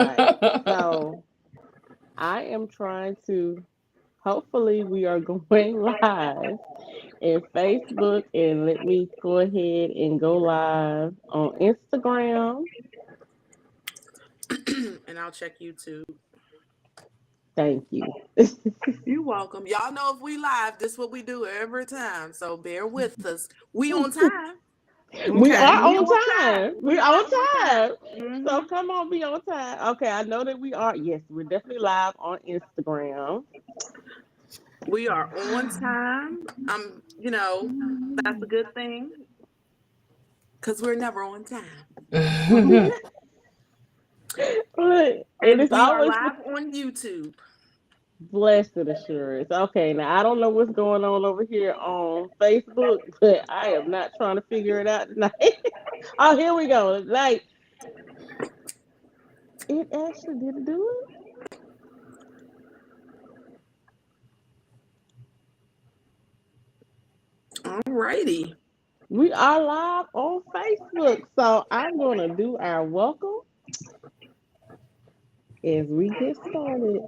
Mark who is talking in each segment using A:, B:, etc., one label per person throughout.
A: right. So I am trying to. Hopefully, we are going live in Facebook, and let me go ahead and go live on Instagram.
B: And I'll check YouTube.
A: Thank you.
B: You're welcome. Y'all know if we live, this is what we do every time. So bear with us. We on time.
A: We
B: Okay,
A: are
B: we
A: on
B: on time.
A: time.
B: We
A: We're
B: are
A: on
B: on
A: time.
B: time.
A: So come on, be on time. Okay, I know that we are. Yes, we're definitely live on Instagram.
B: We are on time. That's a good thing because we're never on time.
A: Look, and
B: And
A: it's
B: we are
A: always
B: live on YouTube.
A: blessed assurance. Okay, now I don't know what's going on over here on Facebook, but I am not trying to figure it out tonight. Oh, here we go. Like it actually did do it.
B: Alrighty.
A: We are live on Facebook, so I'm gonna do our welcome as we get started.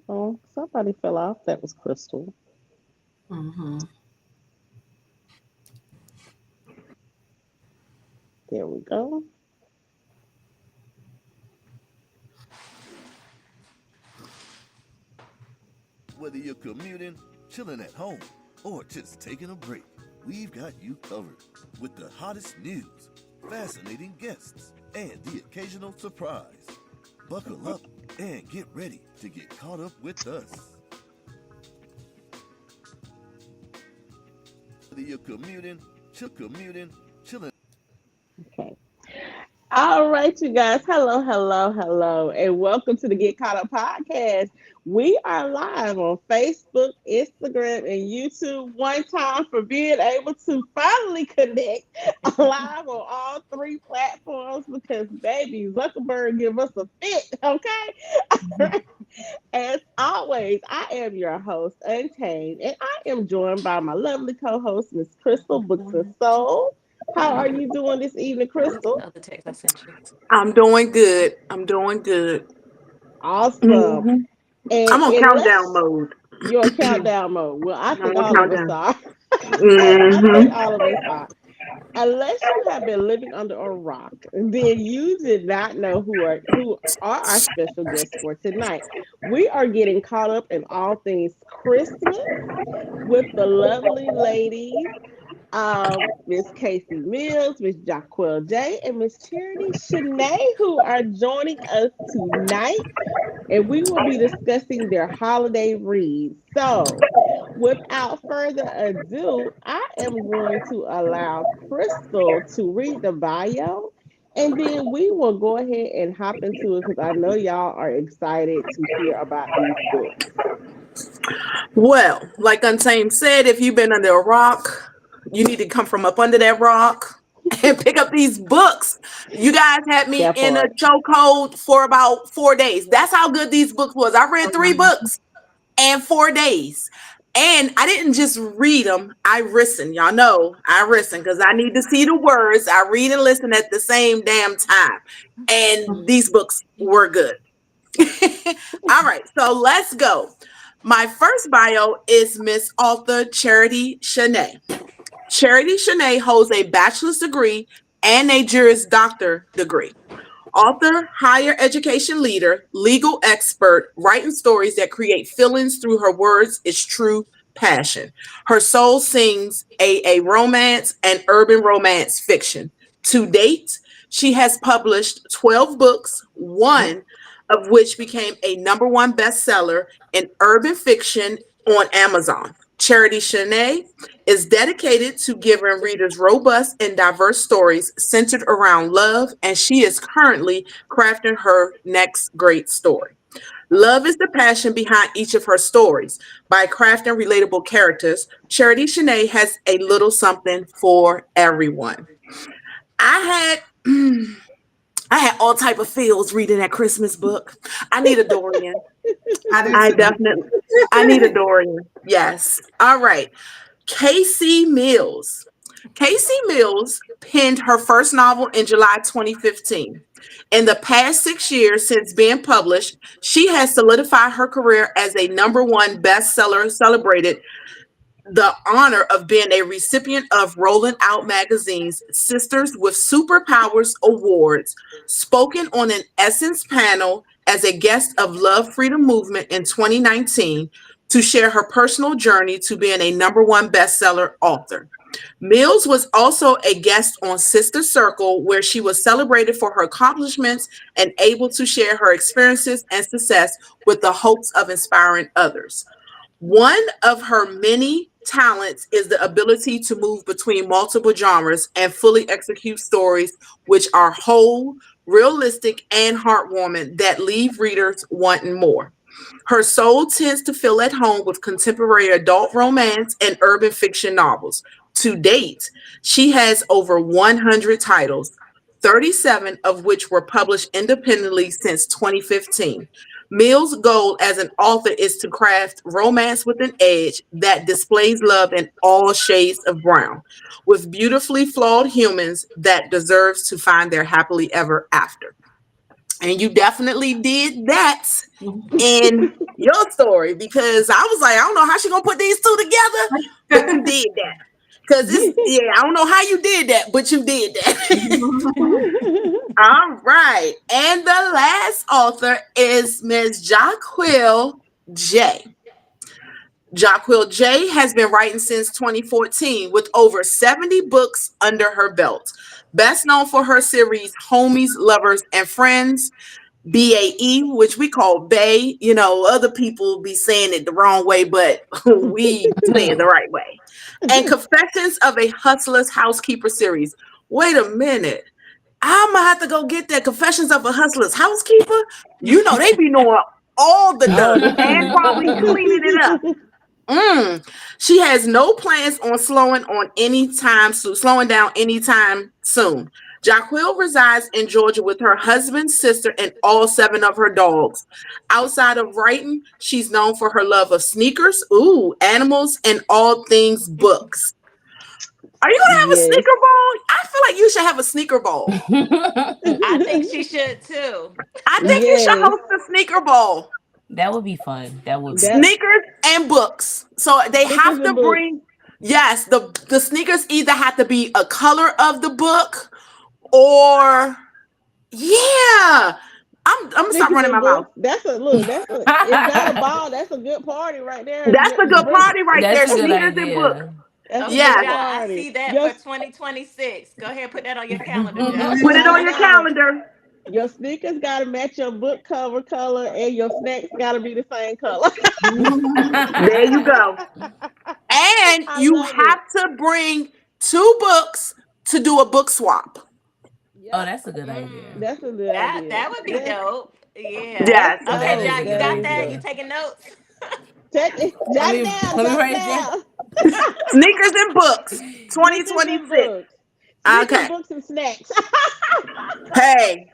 A: Oh, somebody fell off. That was Crystal.
C: Mm-hmm.
A: There we go.
D: Whether you're commuting, chilling at home, or just taking a break, we've got you covered with the hottest news, fascinating guests, and the occasional surprise. Buckle up and get ready to get caught up with us. Whether you're chilling.
A: Okay. All right, you guys. Hello, hello, hello, and welcome to the Get Caught Up podcast. We are live on Facebook, Instagram, and YouTube. One time for being able to finally connect live on all three platforms because baby Zuckerberg give us a fit. Okay. As always, I am your host, Untamed, and I am joined by my lovely co-host, Miss Crystal Books and Soul. How are you doing this evening,
C: Look at
A: Crystal?
C: the other text I sent you.
B: I'm doing good. I'm doing good.
A: Awesome.
B: hmm
A: And
B: I'm on countdown
A: unless
B: mode.
A: you're in countdown mode, well, I
B: I'm
A: think
B: on
A: all of us
B: countdown.
A: are. I think
B: hmm
A: all of us are. Unless you have been living under a rock, then you did not know who are our special guests for tonight. We are getting caught up in all things Christmas with the lovely ladies, Miss Casey Mills, Miss Jahquel J, and Miss Charity Shanae, who are joining us tonight, and we will be discussing their holiday reads. So, without further ado, I am going to allow Crystal to read the bio, and then we will go ahead and hop into it because I know y'all are excited to hear about these books.
B: Well, like Untamed said, if you've been under a rock, you need to come from up under that rock and pick up these books. You guys had me
A: That
B: in a
A: part.
B: chokehold for about 4 days. That's how good these books was. I read three books in 4 days. And I didn't just read them, I listen. Y'all know I listen because I need to see the words. I read and listen at the same damn time. And these books were good. All right, so let's go. My first bio is Miss Author Charity Shanae. Charity Shanae holds a bachelor's degree and a Juris Doctor degree. Author, higher education leader, legal expert, writing stories that create feelings through her words is true passion. Her soul sings a romance and urban romance fiction. To date, she has published 12 books, one of which became a number one bestseller in urban fiction on Amazon. Charity Shanae is dedicated to giving readers robust and diverse stories centered around love, and she is currently crafting her next great story. Love is the passion behind each of her stories. By crafting relatable characters, Charity Shanae has a little something for everyone. I had I had all type of feels reading that Christmas book. I need a Dorian.
C: I do
B: I
C: too.
B: definitely, I need a Dorian. Yes. All right. Casey Mills. Casey Mills penned her first novel in July 2015. In the past 6 years since being published, she has solidified her career as a number one bestseller, celebrated the honor of being a recipient of Rolling Out Magazine's Sisters with Superpowers Awards, spoken on an Essence panel as a guest of Love Freedom Movement in 2019 to share her personal journey to being a number one bestseller author. Mills was also a guest on Sister Circle, where she was celebrated for her accomplishments and able to share her experiences and success with the hopes of inspiring others. One of her many talents is the ability to move between multiple genres and fully execute stories which are whole, realistic, and heartwarming that leave readers wanting more. Her soul tends to feel at home with contemporary adult romance and urban fiction novels. To date, she has over 100 titles, 37 of which were published independently since 2015. Mill's goal as an author is to craft romance with an edge that displays love in all shades of brown, with beautifully flawed humans that deserves to find their happily ever after. And you definitely did that in your story, because I was like, I don't know how she gonna put these two together, but you did that. Cause it's, yeah, I don't know how you did that, but you did that. All right. And the last author is Ms. Jahquel J. Jahquel J has been writing since 2014 with over 70 books under her belt. Best known for her series Homies, Lovers, and Friends, BAE, which we call Bay. You know, other people be saying it the wrong way, but we say it the right way. And Confessions of a Hustler's Housekeeper series. Wait a minute. I'm gonna have to go get that Confessions of a Hustler's Housekeeper. You know, they be knowing all the
A: Oh,
B: dirt and probably cleaning it up. She has no plans on slowing down anytime soon. Jacqueline resides in Georgia with her husband, sister, and all seven of her dogs. Outside of writing, she's known for her love of sneakers, animals, and all things books. Are you gonna have a
A: yes,
B: sneaker ball? I feel like you should have a sneaker ball.
C: That
E: I think she should too.
B: I think you should
A: yes.
B: host a sneaker ball.
C: would be fun. That would be
A: That
C: fun.
B: Sneakers and books. So they
A: stickers
B: have to
A: and books.
B: bring, yes, the sneakers either have to be a color of the book or, yeah. I'm gonna stop
A: Stickers
B: running
A: and
B: my mouth.
A: books. That's a look. That's a if that a ball. That's a good party right there.
B: That's a good
A: Bring,
B: party right there.
C: That's a good
B: Sneakers and books.
C: idea.
A: that's a
E: Okay,
A: good
B: Yes.
E: Ja, I
A: party.
E: see that for
A: Your
E: 2026. Go ahead, put that on your calendar, Ja.
B: Put it
A: right
B: on your
A: now.
B: calendar.
A: Your sneakers gotta match your book cover color, and your snacks gotta be the same color.
B: There you go. And
A: I
B: you
A: love it.
B: have to bring two books to do a book swap.
C: Oh,
A: Yep,
C: that's a good
E: Mm,
C: idea.
A: that's a good
E: that
A: idea.
E: would be
A: Yes,
E: dope. Yeah.
A: that's
B: Yes.
C: That
E: Okay,
A: dope.
C: is
E: Ja,
C: a
E: you
C: good
A: That
E: got
A: is
E: that? You
C: idea.
A: dope.
E: taking notes?
A: Check it.
C: Let
A: Jot it
C: me
A: down.
C: let me
A: Jot it
C: write it down.
A: down.
B: Sneakers and books
A: Sneakers and
B: 2026.
A: books. Sneakers,
B: Okay.
A: books, and snacks.
B: Hey,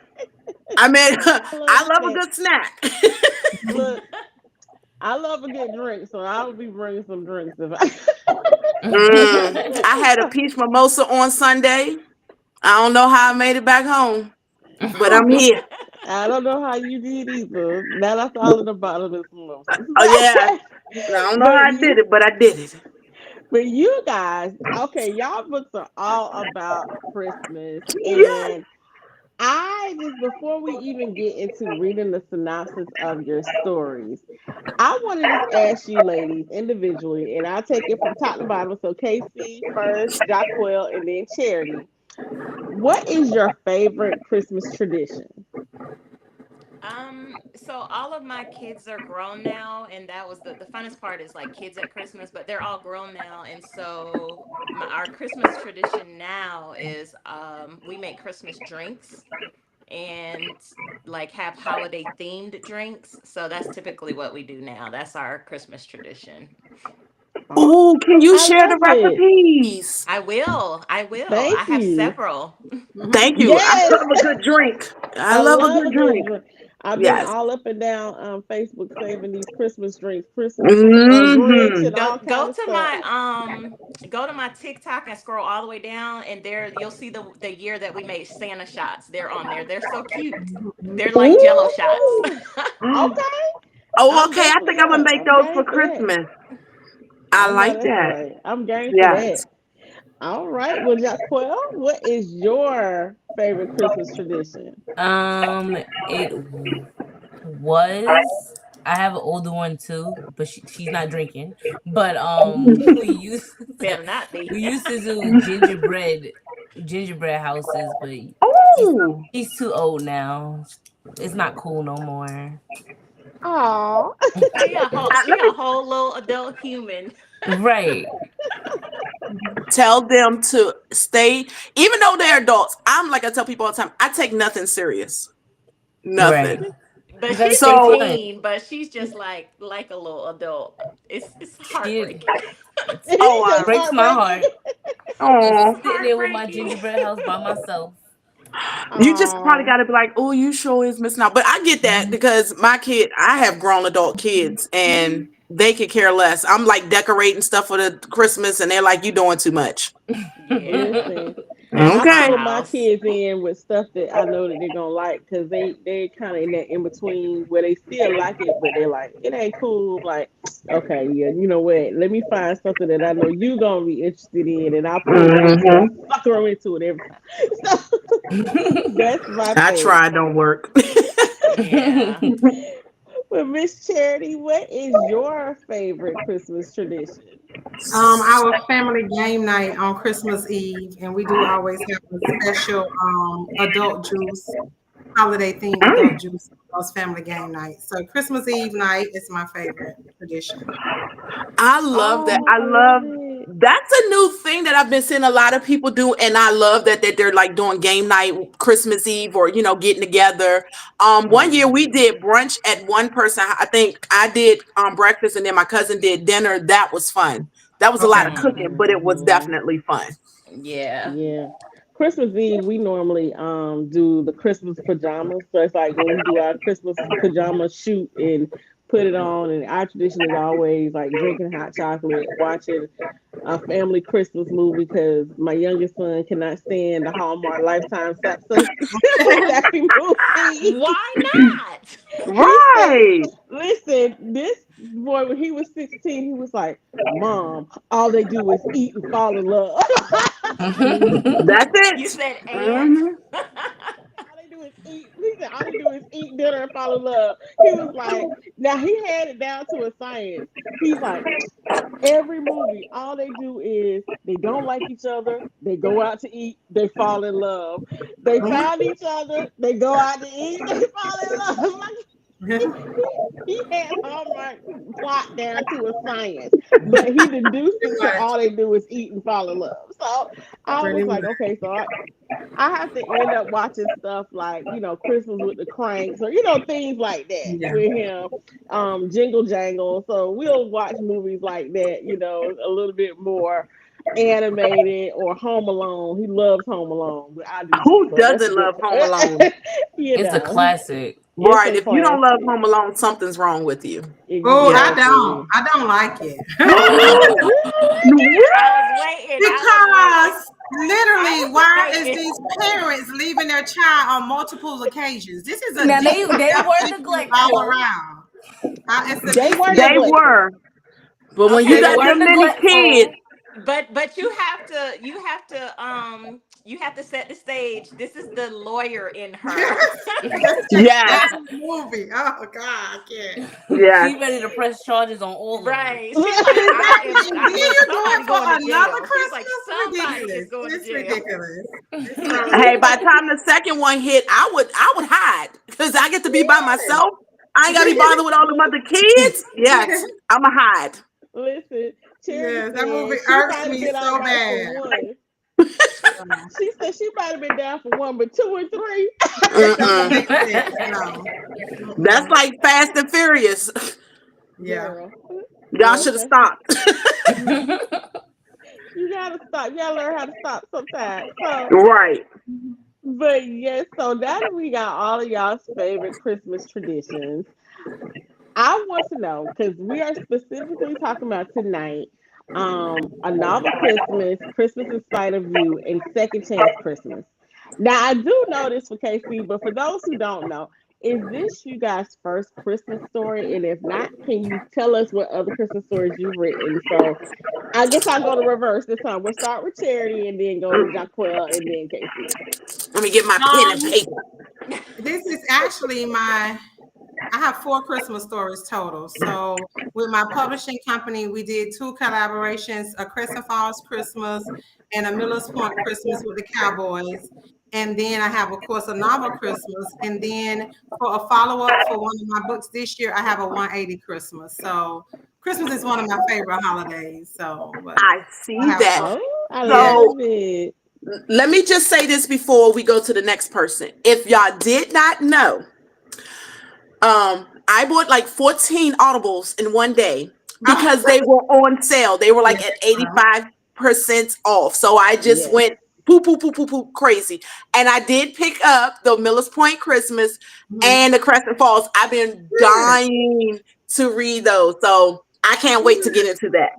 B: I mean,
A: I love
B: I love a
A: snacks.
B: good snack.
A: Look, I love a good drink, so I'll be bringing some drinks if I.
B: I had a peach mimosa on Sunday. I don't know how I made it back home, but I'm here.
A: I don't know how you did either. Now that's all in the bottom of this
B: Oh yeah,
A: mimosa.
B: I don't know how
A: but
B: I did
A: you,
B: it, but I did it.
A: but you guys, okay, y'all books are all about Christmas,
B: Yes.
A: and I just before we even get into reading the synopsis of your stories, I want to just ask you ladies individually, and I'll take it from top to bottom. So Casey first, Jacquel, and then Charity. What is your favorite Christmas tradition?
E: So all of my kids are grown now, and that was the funnest part is like kids at Christmas, but they're all grown now, and so our Christmas tradition now is we make Christmas drinks and like have holiday themed drinks. So that's typically what we do now. That's our Christmas tradition.
B: Ooh, can you
A: I
B: share the
A: love it.
B: recipes?
E: I will. I will. I
A: Thank
E: have
A: you.
E: several.
B: Thank you. I
A: Yes.
B: love a good drink. I
A: I
B: love a
A: love
B: good
A: a good
B: drink.
A: drink. I've been
B: Yes.
A: all up and down Facebook saving these Christmas drinks, Christmas Grinch,
B: Hmm.
A: and all kind
E: Go
A: of
E: to
A: stuff.
E: my go to my TikTok and scroll all the way down, and there you'll see the year that we made Santa shots. They're on there. They're so cute. They're like Jello shots.
A: Ooh, okay.
B: Oh,
A: I'm
B: okay. I think
A: definitely
B: I'm gonna
A: up.
B: make
A: I'm
B: those
A: game
B: for
A: for that.
B: Christmas. I
A: I know
B: like
A: that's
B: that.
A: right. I'm game for that.
B: Yes.
A: All right. Well, Jahquel, what is your favorite Christmas tradition?
C: It was. I have an older one too, but she's not drinking. But we used
E: Better not be.
C: we used to do gingerbread houses, but she's
B: Oh,
C: she's too old now. It's not cool no more.
A: Oh,
E: She
B: let me
E: a whole little adult human.
C: Right.
B: tell them to stay, even though they're adults. I'm like I tell people all the time, I take nothing serious.
C: Right.
B: Nothing.
C: You
E: But
C: gotta
E: she's
C: stay
B: So,
C: fun.
E: 15, but she's just like a little adult. It's
C: She
E: heartbreaking.
C: it's,
B: oh,
A: he said
C: breaks my
A: heartbreaking.
C: heart.
B: oh,
C: Sitting there with my
E: Heartbreaking.
C: gingerbread house by myself.
B: you just probably
A: Oh,
B: got to be like, oh, you sure is missing out. But I get that because my kid, I have grown adult kids and they could care less. I'm like decorating stuff for the Christmas and they're like, you doing too much.
E: Yeah.
A: listen. And
E: That's
A: I
E: my
B: Okay.
A: pull my
E: house.
A: kids in with stuff that I know that they're gonna like because they kind of in that in between where they still like it, but they're like it ain't cool. Like, okay, yeah, you know what? Let me find something that I know you gonna be interested in, and I'll pull them into it. I
B: Hmm.
A: sucker them into it every time. So that's my
B: I
A: thing.
B: try, don't work.
E: Yeah.
A: But Miss Charity, what is your favorite Christmas tradition?
F: Our family game night on Christmas Eve, and we do always have a special adult juice, holiday themed adult juice on those family game night. So Christmas Eve night is my favorite tradition.
B: I love that.
A: Oh,
B: I
A: I love
B: love
A: it.
B: that's a new thing that I've been seeing a lot of people do, and I love that they're like doing game night Christmas Eve or getting together. One year we
A: Mhm.
B: did brunch at one person. I think I did breakfast, and then my cousin did dinner. That was fun. That was a lot of
F: Okay.
B: cooking, but it was
A: Mhm.
B: definitely fun.
E: Yeah.
A: Yeah. Christmas Eve, we normally do the Christmas pajamas. So it's like when we do our Christmas pajama shoot and put it on, and our tradition is always like drinking hot chocolate, watching a family Christmas movie because my youngest son cannot stand the Hallmark Lifetime sappy movie.
E: Why not?
A: He said,
B: Right.
A: listen, this boy, when he was 16, he was like, Mom, all they do is eat and fall in love.
B: That's
E: You
B: it.
E: said and?
B: Hmm.
A: All they do is eat. He said all they do is eat dinner and fall in love. He was like, now he had it down to a science. He's like, every movie, all they do is they don't like each other. They go out to eat. They fall in love. They found each other. They go out to eat. They fall in love. He had Hallmark plot down to a science, but he deduced
F: Pretty
A: it to
F: much.
A: all they do is eat and fall in love. So I
F: Pretty
A: was like,
F: much.
A: okay, so I have to end up watching stuff like, Christmas with the Cranks or, things like that
F: Yeah.
A: with him, Jingle Jangle. So we'll watch movies like that, a little bit more animated or Home Alone. He loves Home Alone, but I do too.
B: Who
A: So that's a
B: doesn't
A: good,
B: love Home Alone?
C: It's a classic.
A: it's
B: Right.
A: a
B: If you don't love
A: classic.
B: Home Alone, something's wrong with you.
F: Oh,
B: Yes.
F: I don't.
A: Exactly.
F: I don't like it.
A: You
B: What?
E: I was waiting. I was waiting.
F: Because
E: I
F: literally,
E: was
F: why is
E: waiting.
F: these parents leaving their child on multiple occasions? This is a
C: Now they
F: deep
C: were
F: issue all
C: neglectful.
F: around. It's a
A: They were
B: They
F: disconnect.
A: neglectful.
B: were. But when you
C: They
E: Okay,
B: got
C: were
B: them many kids,
C: neglectful.
E: but you have to set the stage. This is the lawyer in her.
F: That's just
B: yes,
F: that's the movie. Oh God, I can't.
B: yes.
C: She's ready to press charges on all of them.
E: Right. She's like,
F: Exactly. And then
E: look,
F: you do it
E: somebody
F: for
E: going to
F: another
E: jail. She's like,
F: Christmas?
E: somebody is
F: Ridiculous.
E: going to
F: It's
E: jail.
F: ridiculous. It's so
B: Hey, by
F: ridiculous.
B: the time the second one hit, I would hide because I get to be by myself. I ain't gotta be bothered with all the other kids. Yes,
F: Yes.
B: I'ma hide.
A: Listen, Charity
F: Yes, that movie
A: said she
F: irks
A: might have
F: me
A: been all
F: so
A: right for
F: bad.
A: one.
F: No,
A: She said she might have been down for one, but two and three.
F: it doesn't
B: Mm-mm.
F: make sense. No.
B: That's
F: Mm-mm.
B: like Fast and Furious.
F: Yeah.
A: Girl,
B: Y'all
A: yes,
B: should have stopped.
A: you gotta stop. You gotta learn how to stop sometimes. So
B: Right.
A: But yes, so now that we got all of y'all's favorite Christmas traditions, I want to know because we are specifically talking about tonight a novel Christmas, Christmas in Spite of You, and Second Chance Christmas. Now I do know this for KC, but for those who don't know, is this you guys' first Christmas story? And if not, can you tell us what other Christmas stories you've written? So I guess I'll go to reverse this time. We'll start with Charity and then go to Jahquel and then Casey.
B: Let me get my pen and
F: Um,
B: paper.
F: this is actually I have four Christmas stories total. So with my publishing company, we did two collaborations, a Crescent Falls Christmas and a Miller's Point Christmas with the Cowboys. And then I have, of course, a novel Christmas. And then for a follow-up for one of my books this year, I have a 180 Christmas. So Christmas is one of my favorite holidays. So, but
B: I see
F: I have
B: that.
F: four.
A: Oh, I
F: Yeah.
B: So
A: love it.
B: let me just say this before we go to the next person. If y'all did not know, I bought like 14 audibles in one day because they were on sale. They were
F: Yeah.
B: like at 85% off. So I just
A: Yes.
B: went poo poo poo poo poo crazy. And I did pick up the Miller's Point Christmas
F: Mhm.
B: and the Crescent Falls. I've been
F: Good.
B: dying to read those. So I can't wait to get
F: Good.
B: into that.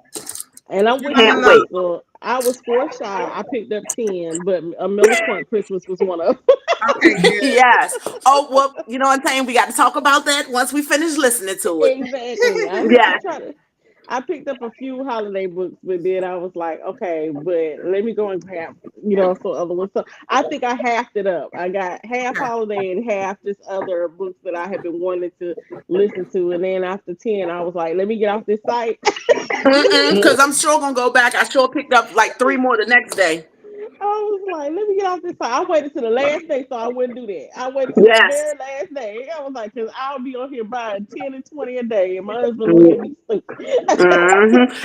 A: And I'm
F: You're
A: with you,
F: gonna
B: Can't
F: love
B: wait.
A: Crystal. I was four shy. I picked up 10, but a Miller's Point Christmas was one of them.
F: Okay, good.
B: Yes. Oh, well, you know what I'm saying? We got to talk about that once we finish listening to it.
A: Exactly. I
B: Yes.
A: tried to. I picked up a few holiday books, but then I was like, okay, but let me go and grab, some other ones. So I think I halved it up. I got half
F: Okay.
A: holiday and half just other books that I had been wanting to listen to. And then after 10, I was like, let me get off this site.
B: Because I'm sure going to go back. I sure picked up like three more the next day.
A: I was like, let me get off this site. I waited to the last day so I wouldn't do that. I waited to the
B: Yes.
A: very last day. I was like, because I'll be on here buying 10 and 20 a day, and my husband look at me stupid.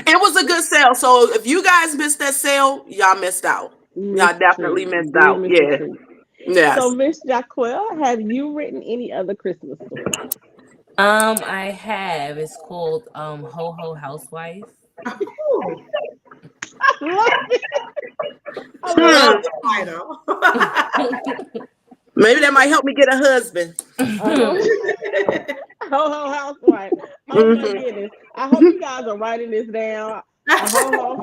B: It was a good sale. So if you guys missed that sale, y'all missed out. Y'all
A: Missed the
B: definitely
A: treat.
B: missed
A: Did
B: out.
A: miss the
B: Yeah.
A: treat. So,
B: Yes.
A: Miss Jacquel, have you written any other Christmas stories?
C: I have. It's called Ho Ho Housewife.
F: Ooh,
A: I love it. I
F: love
A: love
B: Hmm.
A: it.
F: the title.
B: Maybe that might help me get a husband.
A: A ho ho ho housewife. Oh my
B: Hmm.
A: goodness. I hope you guys are writing this down. A ho ho.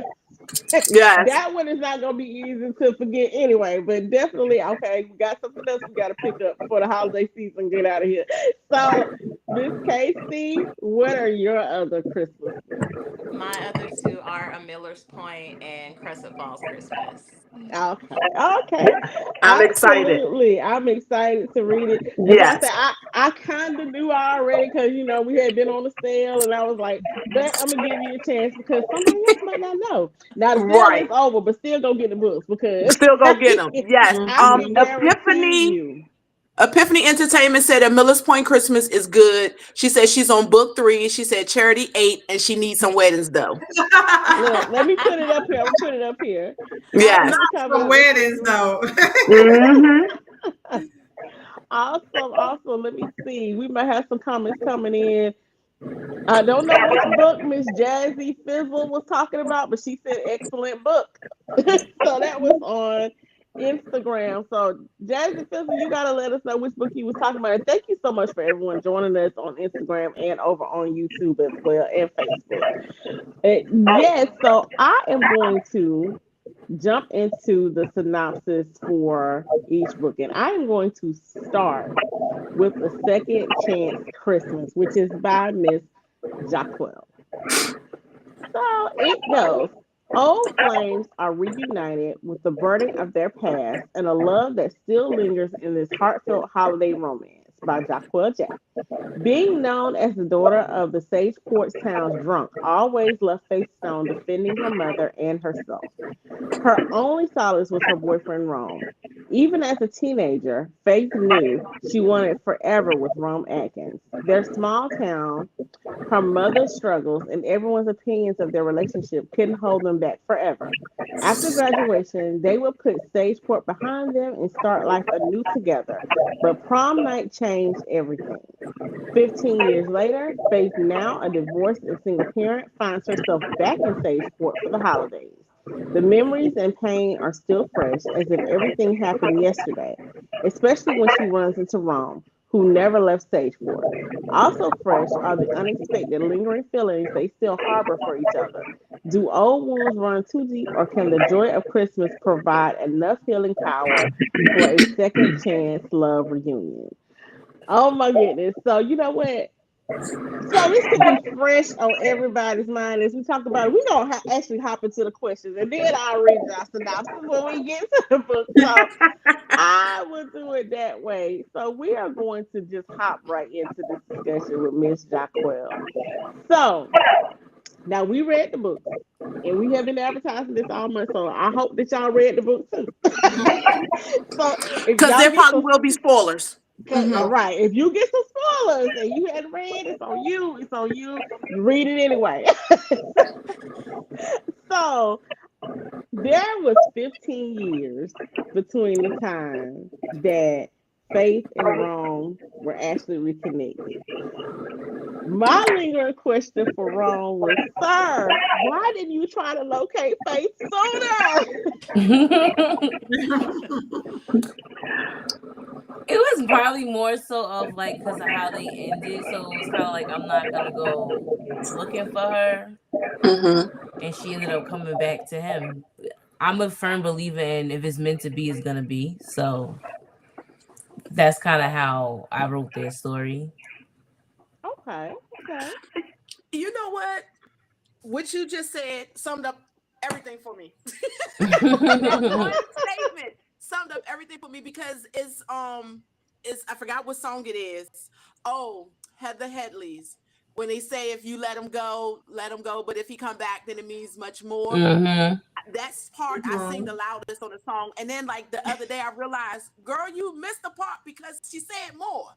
B: Yes.
A: That one is not gonna be easy to forget anyway, but definitely okay. We got something else we got to pick up for the holiday season. Get out of here. So, Miss Casey, what are your other Christmas books?
E: My other two are A Miller's Point and Crescent Falls Christmas.
A: Okay, okay,
B: I'm excited.
A: absolutely. I'm excited to read it. That's why I said
B: Yes.
A: I kind of knew already because we had been on the sale, and I was like, but I'm gonna give you a chance because somebody else might not know. Now the sale is
B: Right.
A: over, but still go get the books because
B: Still go get them. Yes.
A: I can guarantee
B: Epiphany.
A: you.
B: Epiphany Entertainment said that Miller's Point Christmas is good. She said she's on book 3. She said Charity 8, and she needs some weddings though.
A: Look, let me put it up here. I'm gonna put it up here.
B: Yes.
F: Not
A: Happy coming
F: for
A: up to
F: weddings
A: Christmas.
F: though.
B: Hmm.
A: Awesome, awesome. Let me see. We might have some comments coming in. I don't know which book Miss Jazzy Fizzle was talking about, but she said excellent book. So that was on Instagram. So Jazzy Fizzle, you gotta let us know which book you was talking about. And thank you so much for everyone joining us on Instagram and over on YouTube as well and Facebook. Yes, so I am going to jump into the synopsis for each book, and I am going to start with the Second Chance Christmas, which is by Miss Jacquel. So it goes. Old flames are reunited with the burden of their past and a love that still lingers in this heartfelt holiday romance by Jacquel Jack. Being known as the daughter of the Sageport town's drunk, always left Faith Stone defending her mother and herself. Her only solace was her boyfriend, Rome. Even as a teenager, Faith knew she wanted forever with Rome Atkins. Their small town, her mother's struggles, and everyone's opinions of their relationship couldn't hold them back forever. After graduation, they would put Sageport behind them and start life anew together. But prom night changed everything. 15 years later, Faith, now a divorced and single parent, finds herself back in Sageport for the holidays. The memories and pain are still fresh, as if everything happened yesterday. especially when she runs into Rome, who never left stage 4. Also fresh are the unexpected lingering feelings they still harbor for each other. Do old wounds run too deep, or can the joy of Christmas provide enough healing power for a second chance love reunion? Oh my goodness. So, you know what? So this could be fresh on everybody's mind as we talk about it. We're gonna actually hop into the questions, and then I'll read y'all synopsis when we get to the book. So I will do it that way. So we are going to just hop right into this discussion with Miss Jahquel. So now we read the books, and we have been advertising this all month. So I hope that y'all read the book too. So if
B: Because
A: y'all
B: there
A: get
B: probably
A: some,
B: will be spoilers.
A: right, if you get some spoilers and you hadn't read, it's on you. It's on you. You read it anyway. So there was 15 years between the time that Faith and Rome were actually reconnected. My lingering question for Rome was, Sir, why didn't you try to locate Faith sooner?
C: It was probably more so of like because of how they ended. So it was kind of like I'm not gonna go looking for her,
B: Mm-hmm.
C: and she ended up coming back to him. I'm a firm believer in if it's meant to be, it's gonna be. So that's kind of how I wrote their story.
A: Okay, okay.
B: You know what you just said summed up everything for me. That one statement summed up everything for me because it's I forgot what song it is. Oh, Heather Headley's when they say if you let him go, but if he come back, then it means much more.
C: Hmm.
B: That's part I sing the loudest on the song. And then like the other day I realized, girl, you missed the part because she said more.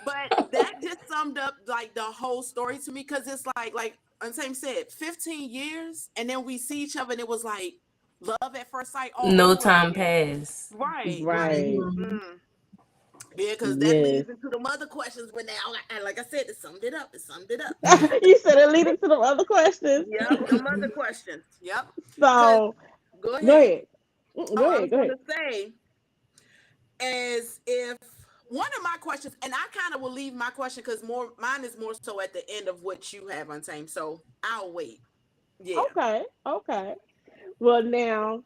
B: But that just summed up like the whole story to me because it's like Unsame said, 15 years, and then we see each other, and it was like love at first sight all
C: No
B: over
C: time
B: again.
C: passed.
B: Right, right.
A: Right.
B: Mm. Yeah, because that
A: Yes.
B: leads into the other questions. But now, and like I said, it summed it up. It summed it up.
A: You said it leading to the other questions.
B: Yep, the other questions. Yep. Because
A: So
B: go
A: go
B: ahead.
A: ahead.
B: Oh,
A: Go
B: I
A: ahead.
B: was
A: Go ahead.
B: gonna say as if one of my questions, and I kind of will leave my question because more mine is more so at the end of what you have Unsame. So I'll wait. Yeah.
A: Okay. Okay. Well, now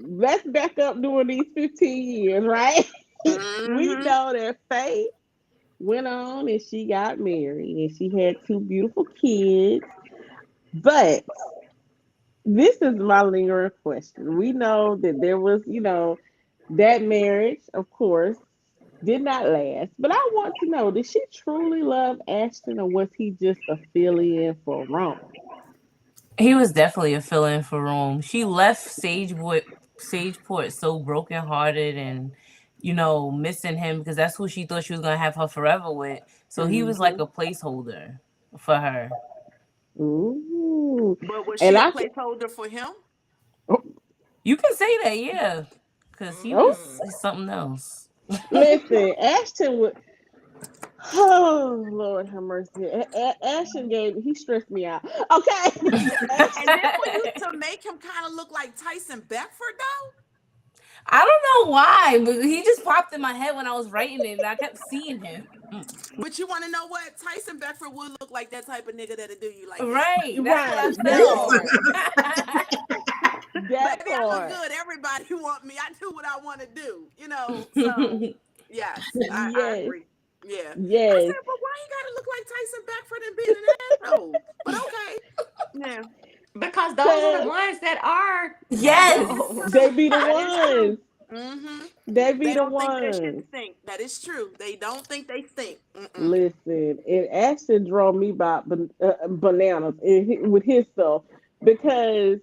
A: let's back up during these 15 years, right? We
B: Mm-hmm.
A: know that Faith went on and she got married and she had two beautiful kids. But this is my lingering question. We know that there was, that marriage, of course, did not last. But I want to know, did she truly love Ashton or was he just a fill in for Rome?
C: He was definitely a fill-in for Rome. She left Sageport so brokenhearted and missing him because that's who she thought she was gonna have her forever with. So he was like
A: Hmm.
C: a placeholder for her.
A: Ooh.
B: But was
A: And
B: she a
A: I can,
B: placeholder for him?
A: oh,
C: You can say that, yeah, because he was
A: oh,
B: Mm.
C: something else.
A: listen, Ashton would. Oh Lord, have mercy. Ashton he stressed me out. Okay,
B: And then for you
A: Ashton.
B: to make him kind of look like Tyson Beckford, though.
C: I don't know why, but he just popped in my head when I was writing it, and I kept seeing him.
B: But you want to know what? Tyson Beckford would look like that type of nigga that'll do you like that.
C: Right, that's what I
A: Right, that
C: felt.
A: part. That
B: Baby, I look
A: part.
B: good. Everybody want me. I do what I want to do. So yes, I
A: Yes,
B: agree. Yeah. I
A: yes.
B: said, but why you gotta look like Tyson Beckford and being an asshole? But okay. Yeah.
E: Because those are the
A: Cause
E: ones that are
C: Yes.
E: those.
A: they be the
B: That is true.
A: ones.
B: Mm-hmm.
A: They be
B: They
A: the
B: don't think their shit
A: ones.
B: stink. That is true. They don't think they stink. Mm-mm.
A: Listen, it actually drove me about bananas with his stuff because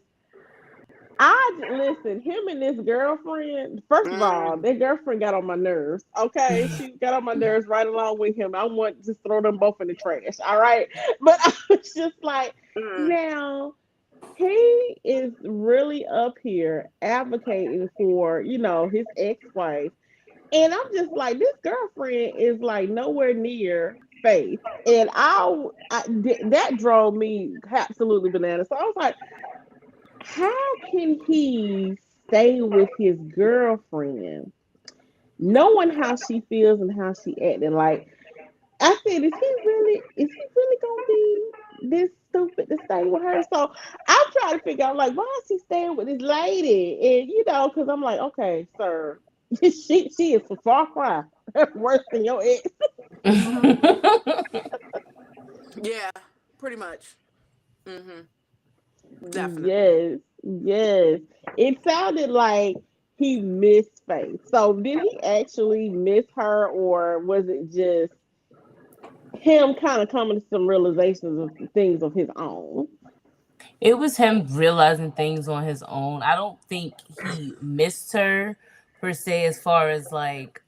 A: listen, him and this girlfriend, first of all,
B: Mm.
A: that girlfriend got on my nerves. Okay. She got on my nerves right along with him. I want to just throw them both in the trash. All right. But I was just like,
B: Mm.
A: now he is really up here advocating for, his ex-wife. And I'm just like, this girlfriend is like nowhere near Faith. And that drove me absolutely bananas. So I was like, how can he stay with his girlfriend knowing how she feels and how she acting. Like I said, is he really gonna be this stupid to stay with her? So I'm trying to figure out like why is he staying with this lady? And because I'm like, okay, sir, she is a far cry worse than your ex.
B: Hmm. Yeah, pretty much. Hmm. Definitely.
A: Yes, yes. It sounded like he missed Faith. So did he actually miss her, or was it just him kind of coming to some realizations of things of his own?
C: It was him realizing things on his own. I don't think he missed her per se as far as like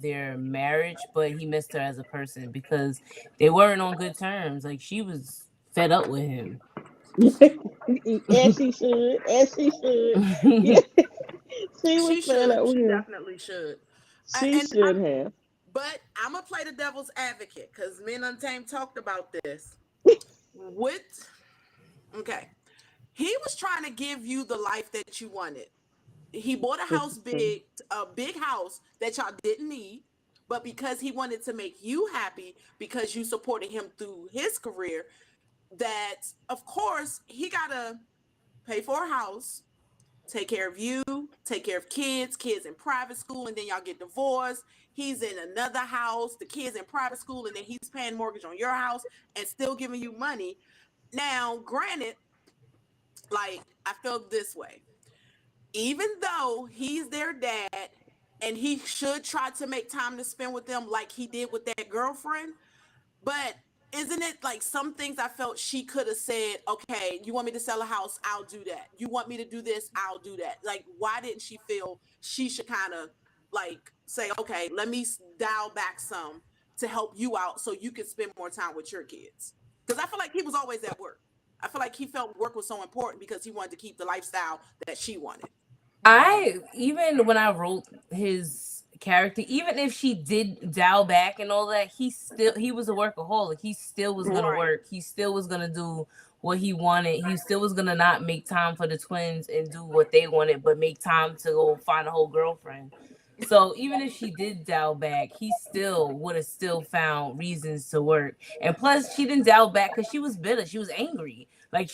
C: their marriage, but he missed her as a person because they weren't on good terms. Like she was fed up with him.
A: As she should, as she should. Yeah, she was
B: She
A: fed up
B: should.
A: with
B: She
A: him.
B: definitely should.
A: She
B: And
A: should have.
B: but I'm gonna play the devil's advocate because me and Untamed talked about this. What? Okay. He was trying to give you the life that you wanted. He bought
A: This is true.
B: a big house that y'all didn't need, but because he wanted to make you happy, because you supported him through his career, that of course he gotta pay for a house, take care of you, take care of kids in private school, and then y'all get divorced. He's in another house, the kids in private school, and then he's paying mortgage on your house and still giving you money. Now, granted, like I feel this way. Even though he's their dad and he should try to make time to spend with them like he did with that girlfriend, but isn't it like some things I felt she could have said, okay, you want me to sell a house? I'll do that. You want me to do this? I'll do that. Like, why didn't she feel she should kind of like say, okay, let me dial back some to help you out so you can spend more time with your kids? Because I feel like he was always at work. I feel like he felt work was so important because he wanted to keep the lifestyle that she wanted.
C: I even when I wrote his character, even if she did dial back and all that, he was a workaholic. He still was gonna
B: Right.
C: work. He still was gonna do what he wanted. He still was gonna not make time for the twins and do what they wanted, but make time to go find a whole girlfriend. So even if she did dial back, he still would have still found reasons to work. And plus, she didn't dial back because she was bitter. She was angry. Like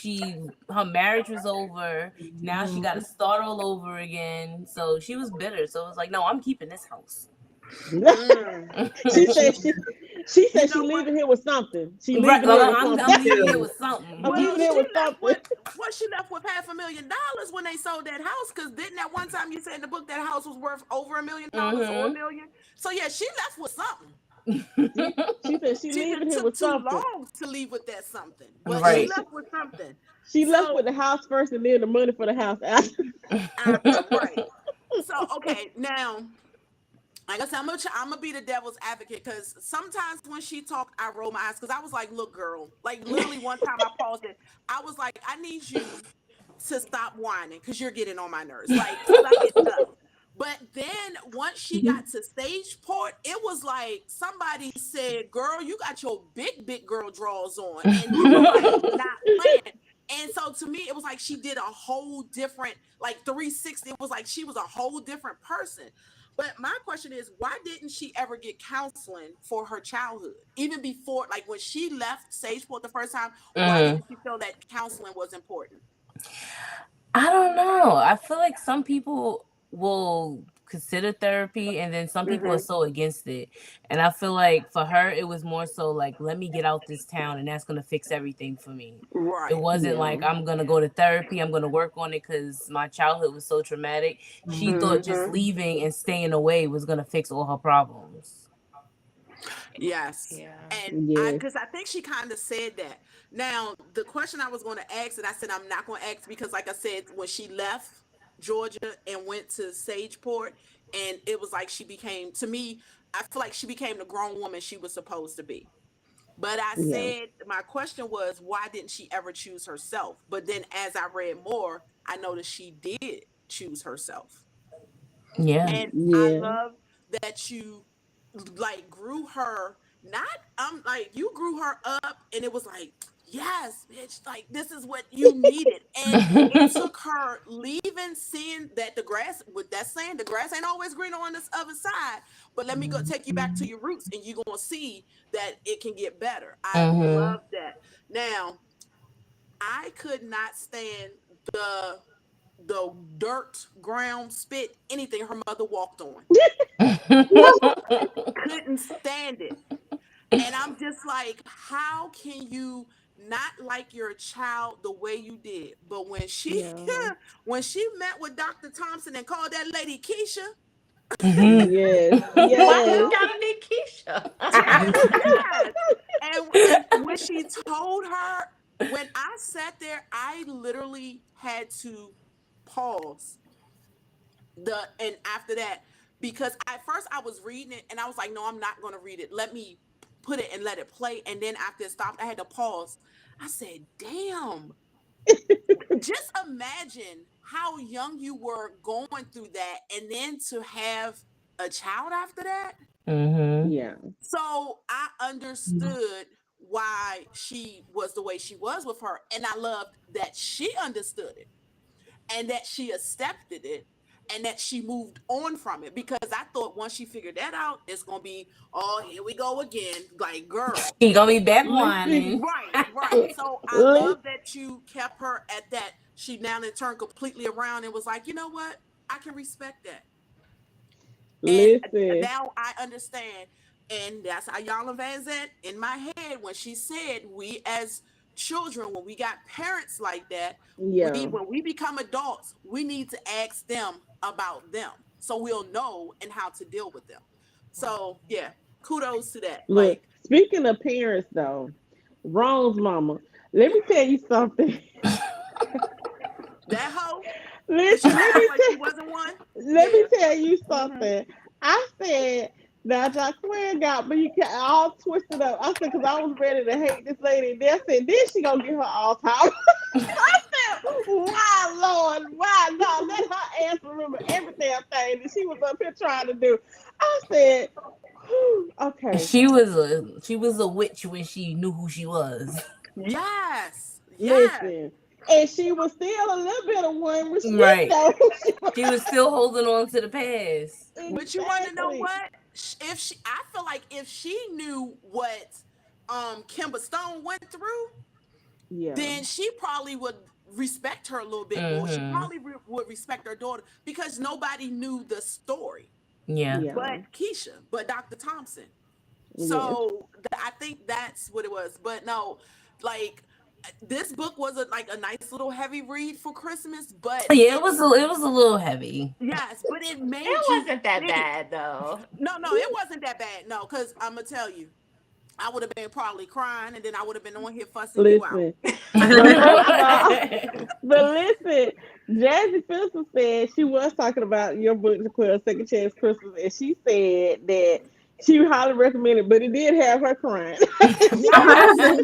C: her marriage was over. Now she got to start all over again. So she was bitter. So it was like, no, I'm keeping this house.
B: Mm.
A: she
B: And
A: said she
B: you
A: said she
B: know what?
A: leaving here with something. She
C: Right,
A: leaving here with something.
C: I'm leaving here
F: Too.
C: with something.
A: I'm
B: Well,
A: leaving here
B: she
A: with
B: left
A: something.
B: with she left with $500,000 when they sold that house. Because didn't that one time you said in the book that house was worth over $1 million or a
C: Hmm.
B: million? So yeah, she left with something.
A: She said she
B: She
A: leaving
B: just
A: here
B: took
A: with
B: too
A: something.
B: long to leave with that something, but she
A: Yeah,
C: Right.
B: left with something.
A: she left
B: So
A: with the house first and then the money for the house after.
B: after, right? So okay, now like I said, I'm gonna be the devil's advocate because sometimes when she talked, I roll my eyes because I was like, "Look, girl." Like literally, one time I paused it. I was like, "I need you to stop whining because you're getting on my nerves. Like, suck it up." But then once she got to stage port, it was like somebody said, "Girl, you got your big girl drawers on," and you were like not playing. And so to me, it was like she did a whole different, like 360. It was like she was a whole different person. But my question is, why didn't she ever get counseling for her childhood? Even before, like when she left Sageport the first time, why
C: Mm.
B: didn't she feel that counseling was important?
C: I don't know. I feel like some people will consider therapy and then some people are
B: Hmm.
C: so against it. And I feel like for her it was more so like let me get out this town and that's going to fix everything for me. It
B: Right.
C: wasn't
A: Yeah.
C: like I'm going to go to therapy, I'm going to work on it cuz my childhood was so traumatic. She thought just
B: Hmm.
C: leaving and staying away was going to fix all her problems.
B: Yes.
E: Yeah.
B: And
A: Yes.
B: because I think she kind of said that. Now, the question I was going to ask, and I said I'm not going to ask because, like I said, when she left Georgia and went to Sageport, and it was like she became, to me, I feel like she became the grown woman she was supposed to be. But I
A: Yeah.
B: said, my question was, why didn't she ever choose herself? But then as I read more, I noticed she did choose herself.
C: Yeah.
B: And I
A: Yeah.
B: love that you like grew her, not like you grew her up and it was like, yes, bitch, like this is what you needed. And it took her leaving even seeing that the grass, with that saying, the grass ain't always green on this other side. But let me go take you back to your roots, and you're gonna see that it can get better. I
C: Mhm.
B: love that. Now, I could not stand the the dirt, ground, spit, anything her mother walked on. Couldn't stand it. And I'm just like, how can you not like your child the way you did? But when she
A: Yeah.
B: when she met with Dr. Thompson and called that lady Keisha,
C: Mhm.
A: Yes.
E: Why she
A: Yes.
E: gotta be Keisha?
B: yes, yes. And when she told her, when I sat there, I literally had to pause and after that, because at first I was reading it and I was like, no, I'm not gonna read it. Let me put it and let it play. And then after it stopped, I had to pause. I said, damn, just imagine how young you were going through that, and then to have a child after that.
C: Mhm.
A: Yeah.
B: So I understood why she was the way she was with her, and I loved that she understood it and that she accepted it and that she moved on from it, because I thought once she figured that out, it's gonna be, oh, here we go again. Like, girl.
C: She gonna be back
A: Listen.
C: whining.
B: Right, right. So I
A: Listen.
B: love that you kept her at that. She now then turned completely around and was like, you know what? I can respect that. And
A: Listen.
B: now I understand. And that's how Yana Van Zant in my head when she said, we as children, when we got parents like that, we
A: Yeah.
B: when we become adults, we need to ask them about them so we'll know and how to deal with them. So yeah, kudos to that.
A: Look,
B: Like,
A: speaking of parents though, Ron's mama, let me tell you something.
B: that hoe, did
A: Listen,
B: she act like she wasn't one?
A: let me
B: Yeah.
A: tell you
E: Mhm.
A: something. I said that Jahquel got me all twisted up. I said because I was ready to hate this lady. And then I said, then she gonna get her all time. Why, Lord? Why? No, let her ass remember every damn thing that she was up here trying to do. I said, whew, okay,
C: She was a witch when she knew who she was.
B: Yes. Yes.
A: listen. And she was still a little bit of one when she didn't
C: Right.
A: know who she was.
C: She was still holding on to the past.
B: But you want to know
A: Exactly.
B: what? If she, I feel like if she knew what Kimber Stone went through,
A: Yeah.
B: then she probably would respect her a little bit more. She
C: Mhm.
B: probably would respect her daughter because nobody knew the story
C: Yeah.
A: Yeah.
B: but Keisha, but Dr. Thompson.
A: Yes.
B: So I think that's what it was. But no, like, this book was like a nice little heavy read for Christmas, but
C: Yeah, it was a little heavy.
B: yes, but it
E: It
B: made you
E: wasn't that
B: think.
E: bad though.
B: No, no, it wasn't that bad. No, because I'm gonna tell you, I would have been probably crying, and then I would have been on here fussing you out.
A: Listen. But first of all, but listen, Jazzy Phillips said she was talking about your book, Jahquel, Second Chance Christmas, and she said that she highly recommend it, but it did have her crying.
B: Yes,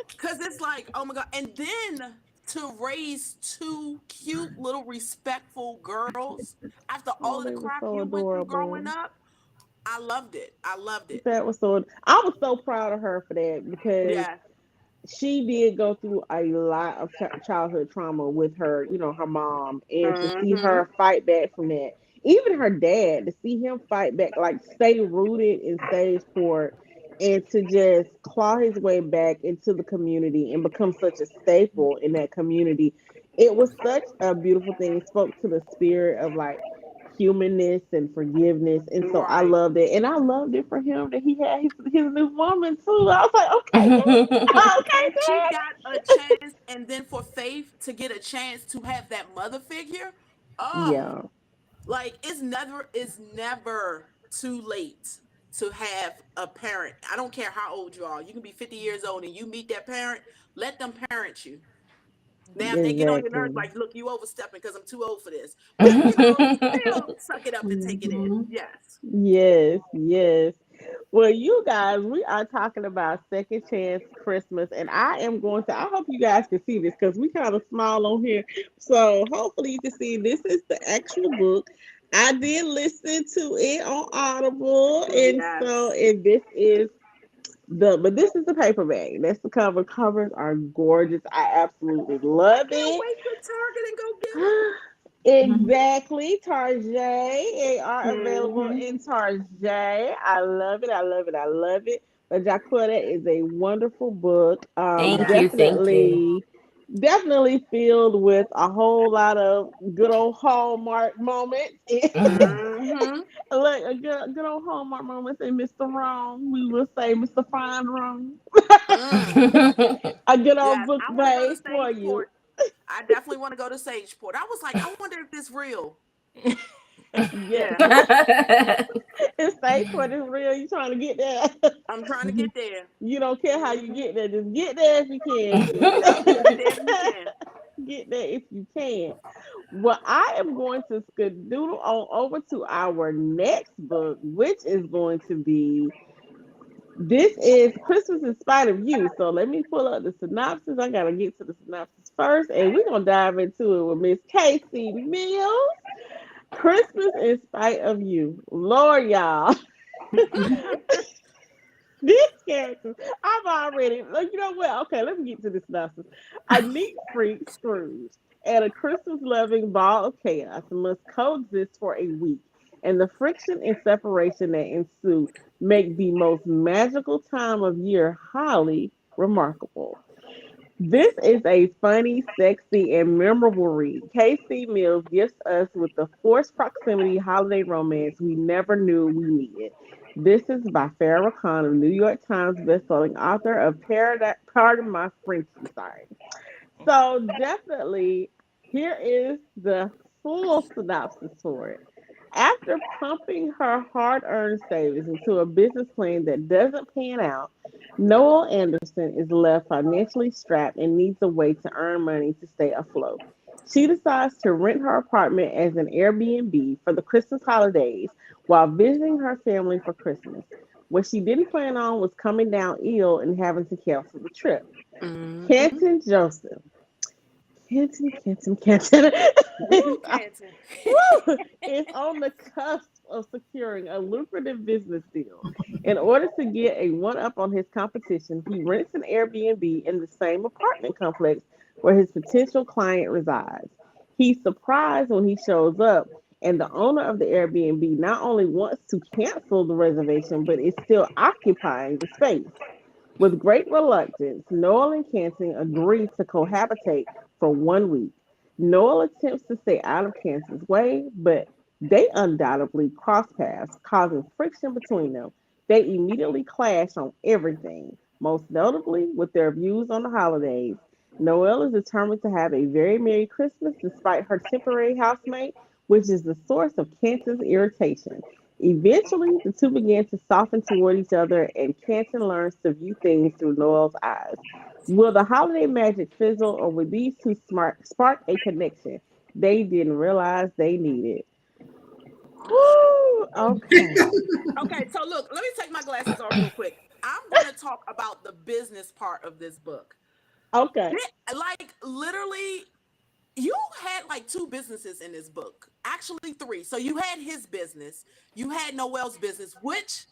B: because it's like, oh my god, and then to raise two cute little respectful girls after all
A: Oh,
B: of the
A: they were
B: crap
A: so
B: you went through growing
A: adorable.
B: up, I loved it. I loved it.
A: That was so. I was so proud of her for that because
B: Yes.
A: she did go through a lot of childhood trauma with her, her mom, and to see
B: Mm-hmm.
A: her fight back from that, even her dad, to see him fight back, like stay rooted in Sageport, and to just claw his way back into the community and become such a staple in that community. It was such a beautiful thing. It spoke to the spirit of like humanness and forgiveness, and so I
B: Right.
A: loved it, and I loved it for him that he had his new woman too. I was like, okay, okay,
B: And she
A: Dad.
B: got a chance, and then for Faith to get a chance to have that mother figure. Oh,
A: Yeah,
B: like, it's never too late to have a parent. I don't care how old you are. You can be 50 years old and you meet that parent, let them parent you. Now, if they get on your nerves,
A: exactly.
B: like, look, you overstepping because I'm too old for this. But, still suck it up and take it in.
F: Mhm.
B: Yes.
A: Yes, yes. Well, you guys, we are talking about Second Chance Christmas, and I am going to. I hope you guys can see this because we kind of small on here. So hopefully you can see this is the actual book. I did listen to it on Audible, and
B: Yes.
A: so and this is but this is the paperback. That's the cover. Covers are gorgeous. I absolutely
B: I
A: love
B: can't
A: it.
B: wait to Target and go get it.
A: Exactly, Tarjay. They are available
F: Mhm.
A: in Tarjay. I love it. I love it. I love it. But Jahquel is a wonderful book.
C: Thank
B: Yes.
C: you, thank you.
A: Definitely filled with a whole lot of good old Hallmark moments.
B: Mm-hmm.
A: Look, good old Hallmark moments in Mr. Wrong. We will say Mr. Fine Wrong.
B: Mm.
A: A good old
B: Yes.
A: book
B: I want to go to
A: bag for
B: Sageport.
A: you.
B: I definitely want to go to Sageport. I was like, I wonder if this real.
A: Yes.
B: Yeah.
A: It's safe for this real. You trying to get there.
B: I'm trying to get there.
A: You don't care how you
B: Hmm.
A: get there. Just get there if you
B: Yep.
A: can.
B: Get there if you can.
A: Get there if you can. Well, I am going to skedoodle on over to our next book, which is going to be this is Christmas in Spite of You. So let me pull up the synopsis. I gotta get to the synopsis first, and we're gonna dive into it with Miss Casey Mills. Christmas in Spite of You. Lord, y'all. This character, I've already, like, you know what? Okay, let me get to this synopsis. A neat freak, Scrooge, and a Christmas loving ball of chaos must coexist for a week, and the friction and separation that ensue make the most magical time of year highly remarkable. This is a funny, sexy, and memorable read. KC Mills gifts us with the forced proximity holiday romance we never knew we needed. This is by Farrah Khan, a New York Times bestselling author of Pardon My French, I'm sorry. So definitely, here is the full synopsis for it. After pumping her hard-earned savings into a business plan that doesn't pan out, Noel Anderson is left financially strapped and needs a way to earn money to stay afloat. She decides to rent her apartment as an Airbnb for the Christmas holidays while visiting her family for Christmas. What she didn't plan on was coming down ill and having to cancel the trip.
B: Mm-hmm.
A: Canton Joseph. Canton.
B: Woo, Canton.
A: Woo, is on the cusp of securing a lucrative business deal. In order to get a one up on his competition, he rents an Airbnb in the same apartment complex where his potential client resides. He's surprised when he shows up, and the owner of the Airbnb not only wants to cancel the reservation, but is still occupying the space. With great reluctance, Noel and Canton agree to cohabitate for 1 week. Noel attempts to stay out of Canton's way, but they undoubtedly cross paths, causing friction between them. They immediately clash on everything, most notably with their views on the holidays. Noel is determined to have a very Merry Christmas despite her temporary housemate, which is the source of Canton's irritation. Eventually, the two begin to soften toward each other, and Canton learns to view things through Noel's eyes. Will the holiday magic fizzle, or will these two spark a connection they didn't realize they needed? Woo! Okay.
B: Okay, so look, let me take my glasses off real quick. I'm going to talk about the business part of this book.
A: Okay.
B: Like, literally, you had like two businesses in this book, actually three. So you had his business, you had Noel's business, which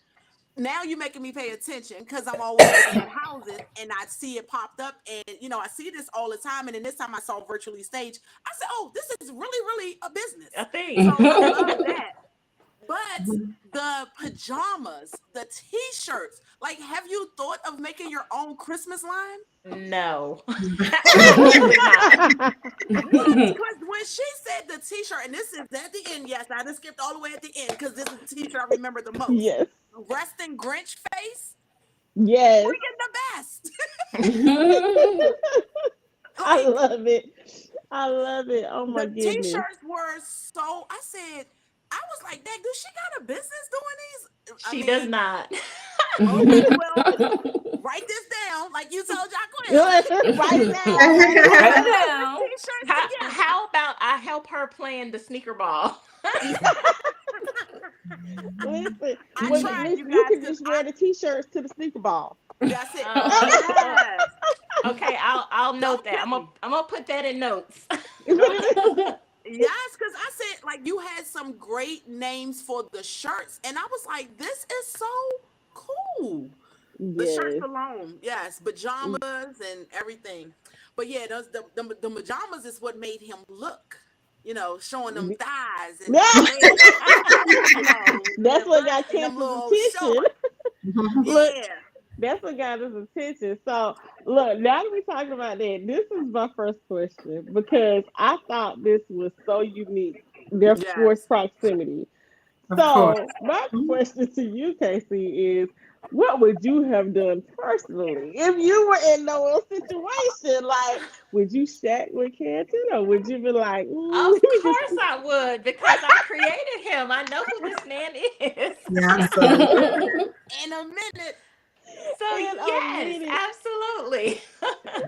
B: now you're making me pay attention because I'm always looking at houses and I see it popped up, and I see this all the time. And then this time I saw virtually staged. I said, oh, this is really, really a
E: A
B: business. So
E: thing.
B: I love that. But the pajamas, the t-shirts, like, have you thought of making your own Christmas line?
E: No. Absolutely not.
B: What? Because when she said the t-shirt, and this is at the end, yes, I just skipped all the way at the end because this is the t-shirt I remember the most.
A: Yes.
B: Resting Grinch face,
A: Yes.
B: freaking the best.
A: I
B: Like,
A: love it. I love it. Oh my
B: the
A: goodness.
B: t-shirts were so, I said, I was like, Dad, does she got a business doing these? I
E: She does
B: mean,
E: not.
B: okay, well, write this down like you told Jahquel.
A: Write it down. Write it
C: Write it
B: Let's
A: down.
B: put the
C: down.
B: t-shirts together.
E: How about I help her plan the sneaker ball?
A: Listen,
B: I tried, you
A: listen, you
B: guys,
A: can
B: because
A: just
B: I,
A: wear the t-shirts to the sneaker ball.
B: that's it.
E: Uh,
B: Yes.
E: okay, I'll
B: Don't
E: note that.
B: play.
E: I'm gonna put that in notes.
B: Yes, because I said, like, you had some great names for the shirts, and I was like, this is so cool. The shirts
A: Yes.
B: alone, yes, pajamas and everything. But yeah, those the pajamas is what made him look. showing them thighs and them
A: Yeah,
B: legs,
A: that's what got
B: and them little
A: Cancer's
B: old
A: attention.
B: shorts.
A: Look,
B: Yeah.
A: that's what got his attention. So, look, now that we're talking about that, this is my first question because I thought this was so unique. Their forced
B: Yes.
A: proximity.
F: Of course.
A: So, my question to you, Casey, is what would you have done personally if you were in Noel's situation? Like, would you shack with Canton or would you be like,
E: Of
A: let me just.
E: course I would, because I created him. I know who this man is.
F: Yeah, absolutely.
B: In a minute.
E: So
A: In a
E: yes,
A: minute.
E: absolutely.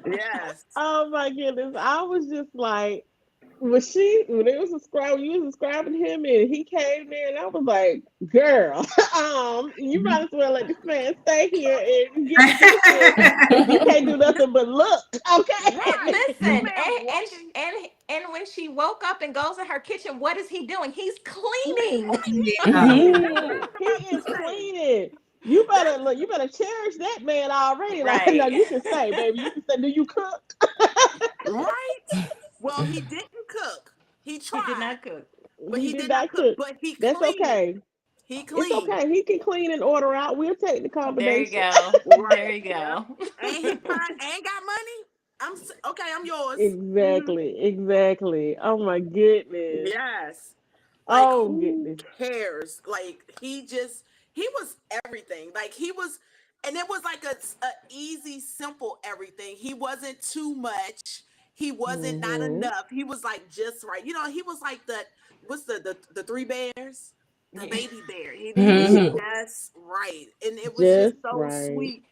B: Yes.
A: Oh my goodness. I was just like, when it was subscribing, you was subscribing to him and he came there and I was like, girl, you might as well let this man stay here and get attention because you can't do nothing but look,
E: And
A: okay?
E: listen,
B: This man walking.
E: and when she woke up and goes in her kitchen, what is he doing? He's cleaning.
F: Yeah.
B: That's what I was
A: He
B: about to
A: is
B: say.
A: cleaning. You better
B: That's
A: look, you better cherish that man already. Like, no,
E: Right.
A: you can stay, baby. You can stay. Do you cook?
B: right. Well, he didn't cook. He
E: He did
B: tried,
E: not cook.
B: but
A: He
B: he
A: did
B: did not
A: not
B: cook.
A: cook.
B: But he
A: That's
B: cleaned.
A: okay.
B: He
A: It's
B: cleaned.
A: okay. He can clean and order out. We'll take the
E: There you
A: combination.
E: go. There
B: Right.
E: you
B: Yep.
E: go.
B: And he fine. Ain't got money. Okay. I'm yours. Mhm.
A: Exactly. Exactly. Oh my goodness.
B: Yes. Like,
A: Oh
B: who
A: goodness.
B: cares? Like, he was everything. Like, he was, and it was like a easy, simple everything. He wasn't too much. He wasn't not
A: Mm-hmm.
B: enough. He was like just right. He was like what's the three bears? The
E: Yeah.
B: baby bear. He was just right. And it was just
A: Just
B: so
A: right.
B: sweet.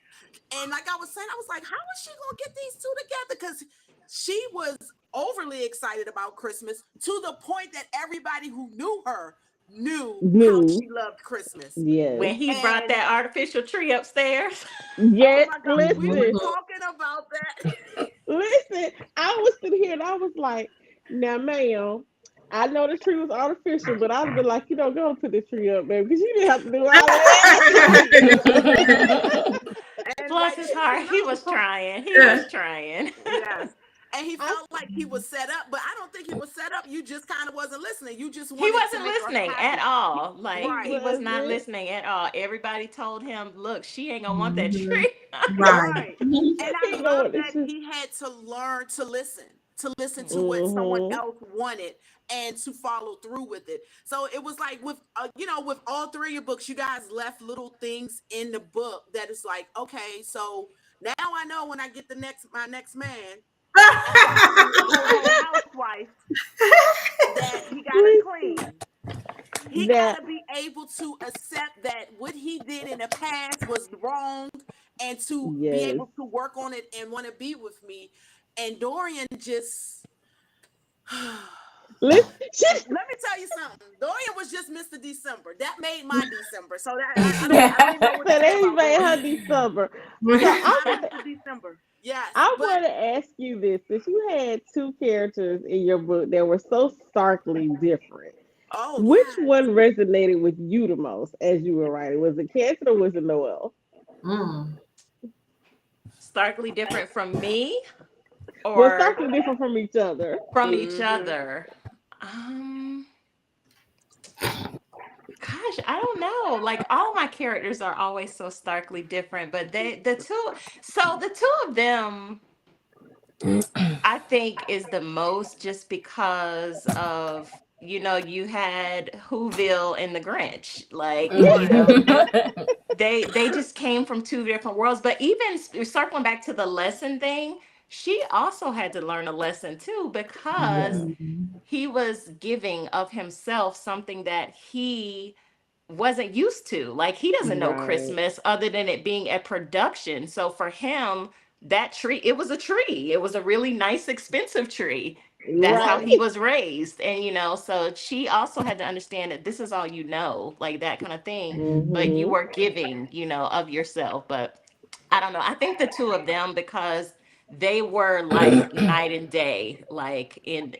B: And like I was saying, I was like, how is she gonna get these two together? Because she was overly excited about Christmas to the point that everybody who knew her knew how
A: New.
B: she loved Christmas.
A: Yes.
E: When he brought
B: And
E: that artificial tree upstairs.
B: oh
A: Yet
B: my God, we were
A: listen.
B: talking about that.
A: Listen. I was sitting here and I was like, now ma'am, I know the tree was artificial, but I'd have been like, go put the tree up, baby, because you didn't have to do all of that.
B: Right. And
E: Bless
B: like
E: his
B: he
E: heart.
B: was
E: He was
B: not.
E: trying. He was trying.
B: Yes. And he
A: I,
B: felt like he was set up, but I don't think he was set up. You just kind of wasn't listening. You just
E: He
B: wanted to
E: wasn't
B: make her
E: listening at
B: happy.
E: all. Like,
A: he
E: he
B: Right.
E: was not
A: wasn't.
E: listening at all. Everybody told him, look, she ain't gonna want that
F: Mhm.
E: tree.
F: Right.
B: Right. And I
A: He know
B: love
A: what this
B: that
A: is.
B: he had to learn to listen to what someone
A: Mm-hmm.
B: else wanted and to follow through with it. So it was like with all three of your books, you guys left little things in the book that is like, okay, so now I know when I get my next man, whole housewife, that he gotta
A: Listen.
B: clean. He got
A: That
B: to be able to accept that what he did in the past was wrong and to be
A: yes.
B: able to work on it and want to be with me. And Dorian just
A: Listen.
B: let me tell you something. Dorian was just Mr. December. That made my December. So that I don't even know what to
A: Said
B: say
A: they
B: about
A: made
B: Dorian.
A: her December.
B: He
A: So
B: was
A: I
B: my
A: want to
B: Mr. December. Yes,
A: I
B: but
A: want to ask you this: since you had two characters in your book that were so starkly different,
B: oh
A: which
B: yes.
A: one resonated with you the most as you were writing? Was it Cancer or was it Noel?
F: Mm.
E: Starkly different from me
A: Well,
E: or
A: starkly different from each other.
E: from each
B: Mm-hmm.
E: other. Um, Gosh, I don't know. Like, all my characters are always so starkly different, but the two of them I think is the most, just because of, you had Whoville and the Grinch. Like, they just came from two different worlds. But even circling back to the lesson thing, she also had to learn a lesson too, because
A: Yes.
F: Mhm.
E: he was giving of himself something that he wasn't used to. Like, he doesn't know
A: Right.
E: Christmas other than it being a production. So for him, that tree, it was a tree. It was a really nice, expensive tree. That's how
A: Right.
E: he was raised. And, so she also had to understand that this is all you know, like that kind of thing. But you
A: Mm-hmm.
E: were giving, of yourself. But I don't know. I think the two of them, because they were like night and day, like in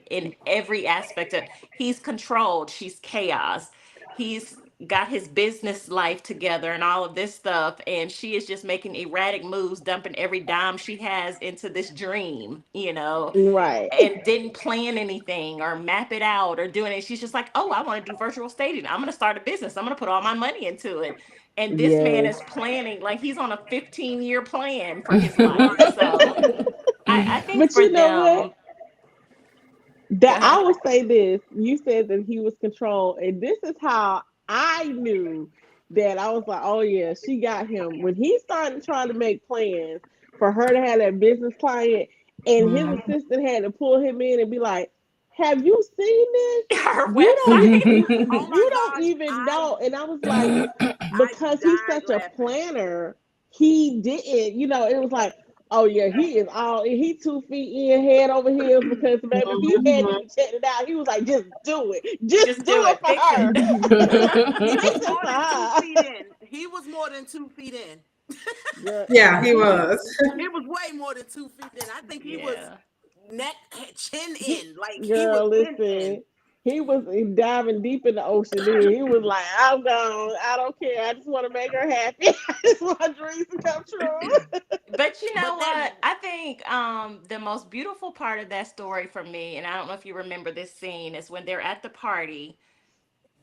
E: every aspect of, he's controlled, she's chaos. He's got his business life together and all of this stuff, and she is just making erratic moves, dumping every dime she has into this dream,
A: Right.
E: and didn't plan anything or map it out or do anything. She's just like, oh, I want to do virtual staging. I'm going to start a business. I'm going to put all my money into it. And this man
A: Yes.
E: is planning, like he's on a 15-year plan for his life. So I think
A: But
E: for
A: you know what?
E: them, go
A: That
E: ahead.
A: I will say this. You said that he was controlled, and this is how I knew that I was like, oh yeah, she got him. When he started trying to make plans for her to have that business client, and his
F: Mhm.
A: assistant had to pull him in and be like, have you seen this?
E: Her
A: You don't
E: website.
B: Oh my
A: you don't
B: gosh,
A: even know. And I was like,
B: I
A: because he's
B: died
A: such a
B: laughing.
A: planner, he didn't, it was like, oh yeah, he is all he 2 feet in, head over heels, because baby, he hadn't
F: Mhm.
A: even checked it out. He was like, just do it. Just
E: Just
A: do
E: do
A: it
E: it.
A: for
E: Fix
A: her.
E: it.
B: He was
A: Fix it
B: more
A: for
B: than two
A: her.
B: feet in. He was more than 2 feet in.
A: Girl,
F: Yeah, he
A: he
F: was.
B: He was way more than 2 feet in. I think he was
E: Yeah.
B: neck, chin
A: he
B: in. Like he was
A: girl,
B: chin in.
A: listen. He was diving deep in the ocean. Then he was like, I'm gone. I don't care. I just want to make her happy. I just want her dreams to come true.
E: But you know
B: But that,
E: what? I think the most beautiful part of that story for me, and I don't know if you remember this scene, is when they're at the party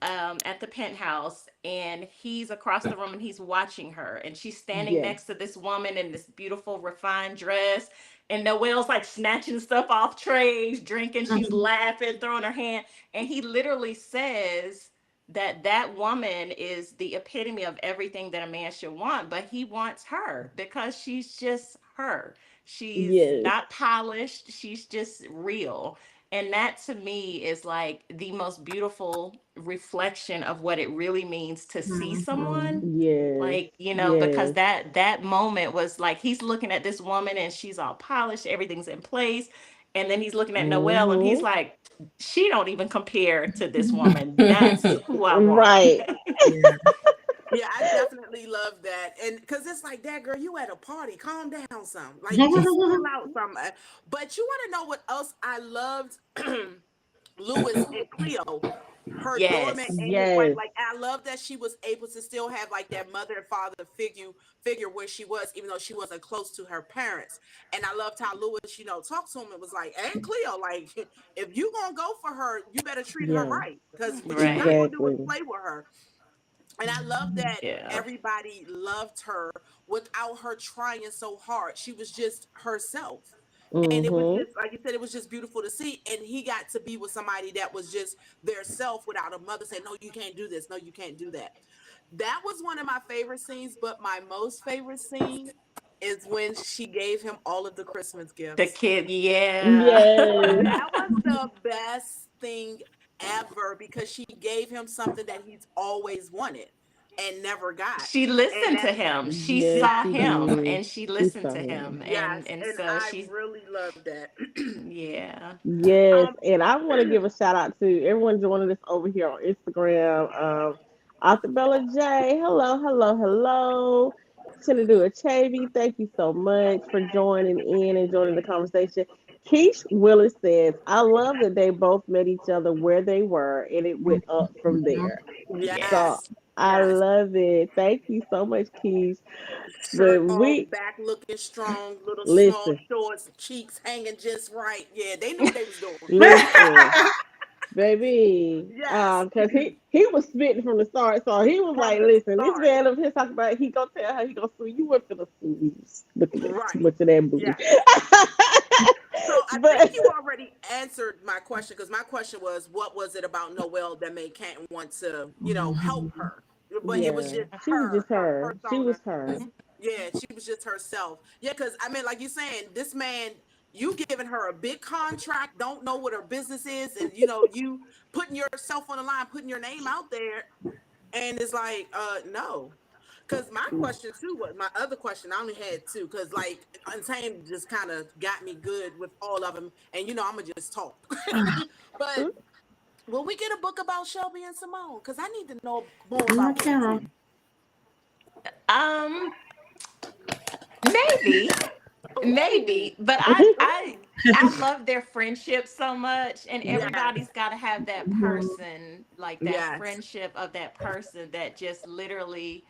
E: at the penthouse, and he's across the room and he's watching her, and she's standing
A: Yes.
E: next to this woman in this beautiful refined dress, and Noelle's like snatching stuff off trays, drinking, she's
F: Mhm.
E: laughing, throwing her hand, and he literally says that that woman is the epitome of everything that a man should want, but he wants her because she's just her. She's
A: Yes.
E: not polished, she's just real. And that to me is like the most beautiful reflection of what it really means to see
F: Mhm.
E: someone.
A: Yes.
E: Like, because
A: Yes.
E: that moment was like he's looking at this woman and she's all polished, everything's in place. And then he's looking at Noelle and he's
A: Mm-hmm.
E: like, she don't even compare to this woman. That's who I want.
A: Right.
F: Yeah.
B: yeah, I definitely love that. And because it's like, that girl, you at a party, calm down some. Like, just chill out some. But you want to know what else I loved? Lewis and Cleo, her doorman
E: Yes.
B: and his wife.
A: Yes.
B: Like, I love that she was able to still have like that mother and father figure where she was, even though she wasn't close to her parents. And I loved how Lewis, talked to him and was like, "And Cleo, like, if you gonna go for her, you better treat her
A: Yeah.
B: right, because what you're not
E: Right.
B: gonna do is
A: Exactly.
B: play with her." And I love that
E: Yeah.
B: everybody loved her without her trying so hard. She was just herself. And it was
A: Mm-hmm.
B: just, like you said, it was just beautiful to see. And he got to be with somebody that was just their self without a mother saying, no, you can't do this. No, you can't do that. That was one of my favorite scenes. But my most favorite scene is when she gave him all of the Christmas
E: The
B: gifts.
E: kid, yeah.
A: Yes.
B: That was the best thing ever, because she gave him something that he's always wanted and never got.
E: She
B: And
E: listened
B: that,
E: to him. She
A: Yes,
E: saw
B: yes,
A: she
E: him
A: did.
E: and she
A: She
E: listened
A: saw
E: to
A: him.
E: him.
B: yes,
E: And
B: and
E: so
B: I
E: she's
B: really love that.
E: yeah.
A: Yes,
B: um,
A: and I want to give a shout out to everyone joining us over here on Instagram. Author Bella J, hello, hello, hello. Chinadu Achebe, thank you so much for joining in and joining the conversation. Keish Willis says, I love that they both met each other where they were and it went up from there. So
B: yes,
A: I
B: yes.
A: love it. Thank you so much, Keish.
B: Shirt
A: But
B: off,
A: we
B: back looking strong, little small
A: listen,
B: shorts, cheeks hanging just right. Yeah, they knew what they was doing.
A: listen. Baby,
B: Yes,
A: cause he was spitting from the start, so he was
B: from
A: like,
B: the
A: "Listen, this
B: start.
A: man of his talking about he gonna tell her he gonna sue you. What finna sue you? Look at that, too
B: Right.
A: much of that booty."
B: Yes. So I think
A: But
B: you already answered my question, because my question was, what was it about Noelle that made Canton want to, help her? But it was
A: yeah,
B: just
A: she was just
B: her
A: her. She was
B: persona.
A: her.
B: Yeah, she was just herself. Yeah, because I mean, like you saying, this man, you giving her a big contract, don't know what her business is, and you putting yourself on the line, putting your name out there, and it's like, no. Because my question too was, my other question, I only had two, because like Untamed just kind of got me good with all of them, and I'm gonna just talk. But will we get a book about Shelby and Simone? Because I need to know more
F: I
B: about them
F: can't.
B: too.
E: Um, maybe. Maybe, but I love their friendship so much, and
B: Yes,
E: everybody's got to have that
F: Mhm.
E: person, like that
B: yes.
E: friendship of that person that just literally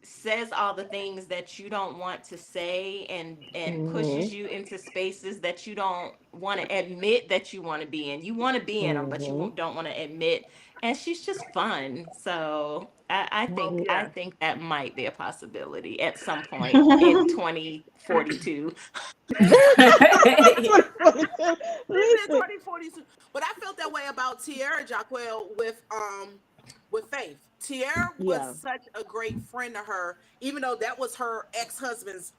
E: says all the things that you don't want to say, and
A: Mhm.
E: pushes you into spaces that you don't want to admit that you want to be in. You want to be in them, but you
A: Mhm.
E: don't want to admit. And she's just fun. So I
B: Well,
E: think
A: Mhm.
E: I
B: yes.
E: think that might be a possibility at some point in 2042.
A: What funny too.
B: This is
A: Listen,
B: 2042. But I felt that way about Tierra Jahquel with Faith. Tierra was
A: yeah.
B: such a great friend to her, even though that was her ex-husband's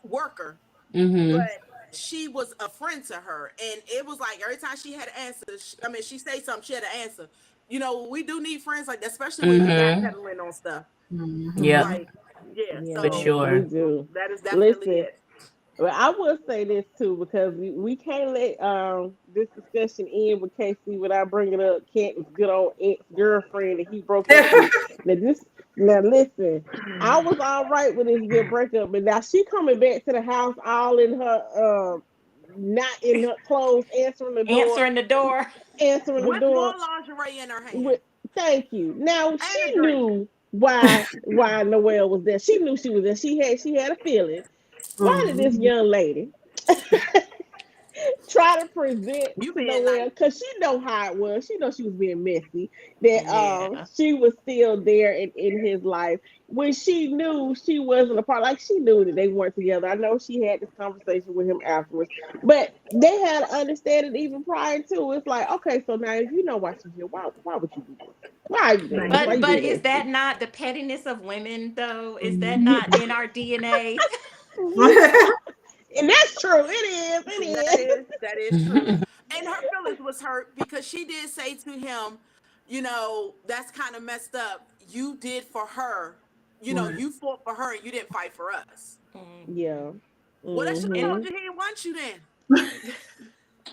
B: worker.
C: Mhm.
B: But she was a friend to her, and it was like every time she had an answer, she say something, she had an answer. We do need friends like that, especially when you
C: Mhm.
B: backpedaling on stuff.
C: Yep,
F: Mhm.
B: Like, yeah,
C: for
A: Yeah,
B: so
A: we
C: sure.
A: do.
B: that is definitely
A: Listen,
B: it.
A: well, I will say this too because we can't let this discussion end with Casey without bringing up Kenton's good old ex girlfriend that he broke up with. Now this, now listen, I was all right with this good breakup, but now she coming back to the house all in her not in her clothes,
E: Answering the door.
A: answering the
B: With more
A: door
B: lingerie in her hand
A: with thank you. Now she
B: and a drink.
A: knew why Noelle was there. She knew she was there. She had a feeling. Why did this
F: Mhm.
A: young lady try to present
B: You
A: to
B: being
A: Noelle
B: nice.
A: because she know how it was. She know she was being messy. That
E: Yeah.
A: she was still there in his life when she knew she wasn't a part. Like she knew that they weren't together. I know she had this conversation with him afterwards, but they had to understand it even prior to. It's like okay, so now if you know why she's here, why would you do this? Why are you doing this? Why
E: But
A: you
E: but
A: being
E: is that
A: messy?
E: not the pettiness of women though? Is that
F: Mhm.
E: not in our DNA?
A: Yeah, and that's true. It is. It is.
B: That is true. And her feelings was hurt because she did say to him, that's kind of messed up. You did for her.
F: Right.
B: You fought for her and you didn't fight for us.
E: Mhm.
A: Yeah.
B: Well, that should have
E: And
B: told
A: Mm-hmm.
B: you he didn't want you then.